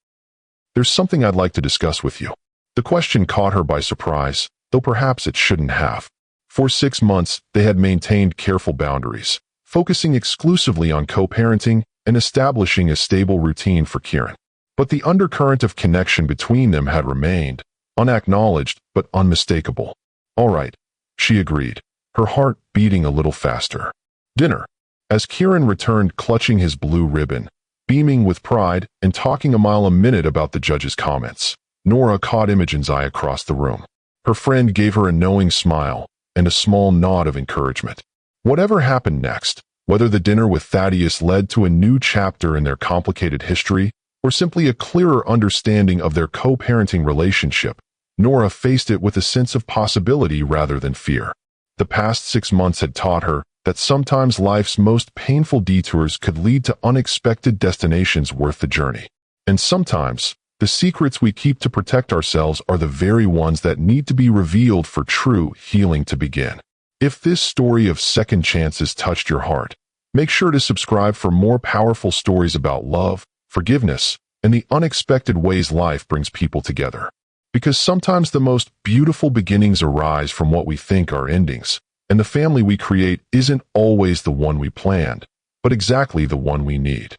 There's something I'd like to discuss with you." The question caught her by surprise, though perhaps it shouldn't have. For 6 months, they had maintained careful boundaries, focusing exclusively on co-parenting and establishing a stable routine for Kieran. But the undercurrent of connection between them had remained, unacknowledged but unmistakable. "All right," she agreed, her heart beating a little faster. Dinner. As Kieran returned clutching his blue ribbon, beaming with pride and talking a mile a minute about the judge's comments, Nora caught Imogen's eye across the room. Her friend gave her a knowing smile and a small nod of encouragement. Whatever happened next, whether the dinner with Thaddeus led to a new chapter in their complicated history or simply a clearer understanding of their co-parenting relationship, Nora faced it with a sense of possibility rather than fear. The past 6 months had taught her that sometimes life's most painful detours could lead to unexpected destinations worth the journey. And sometimes, the secrets we keep to protect ourselves are the very ones that need to be revealed for true healing to begin. If this story of second chances touched your heart, make sure to subscribe for more powerful stories about love, forgiveness, and the unexpected ways life brings people together. Because sometimes the most beautiful beginnings arise from what we think are endings, and the family we create isn't always the one we planned, but exactly the one we need.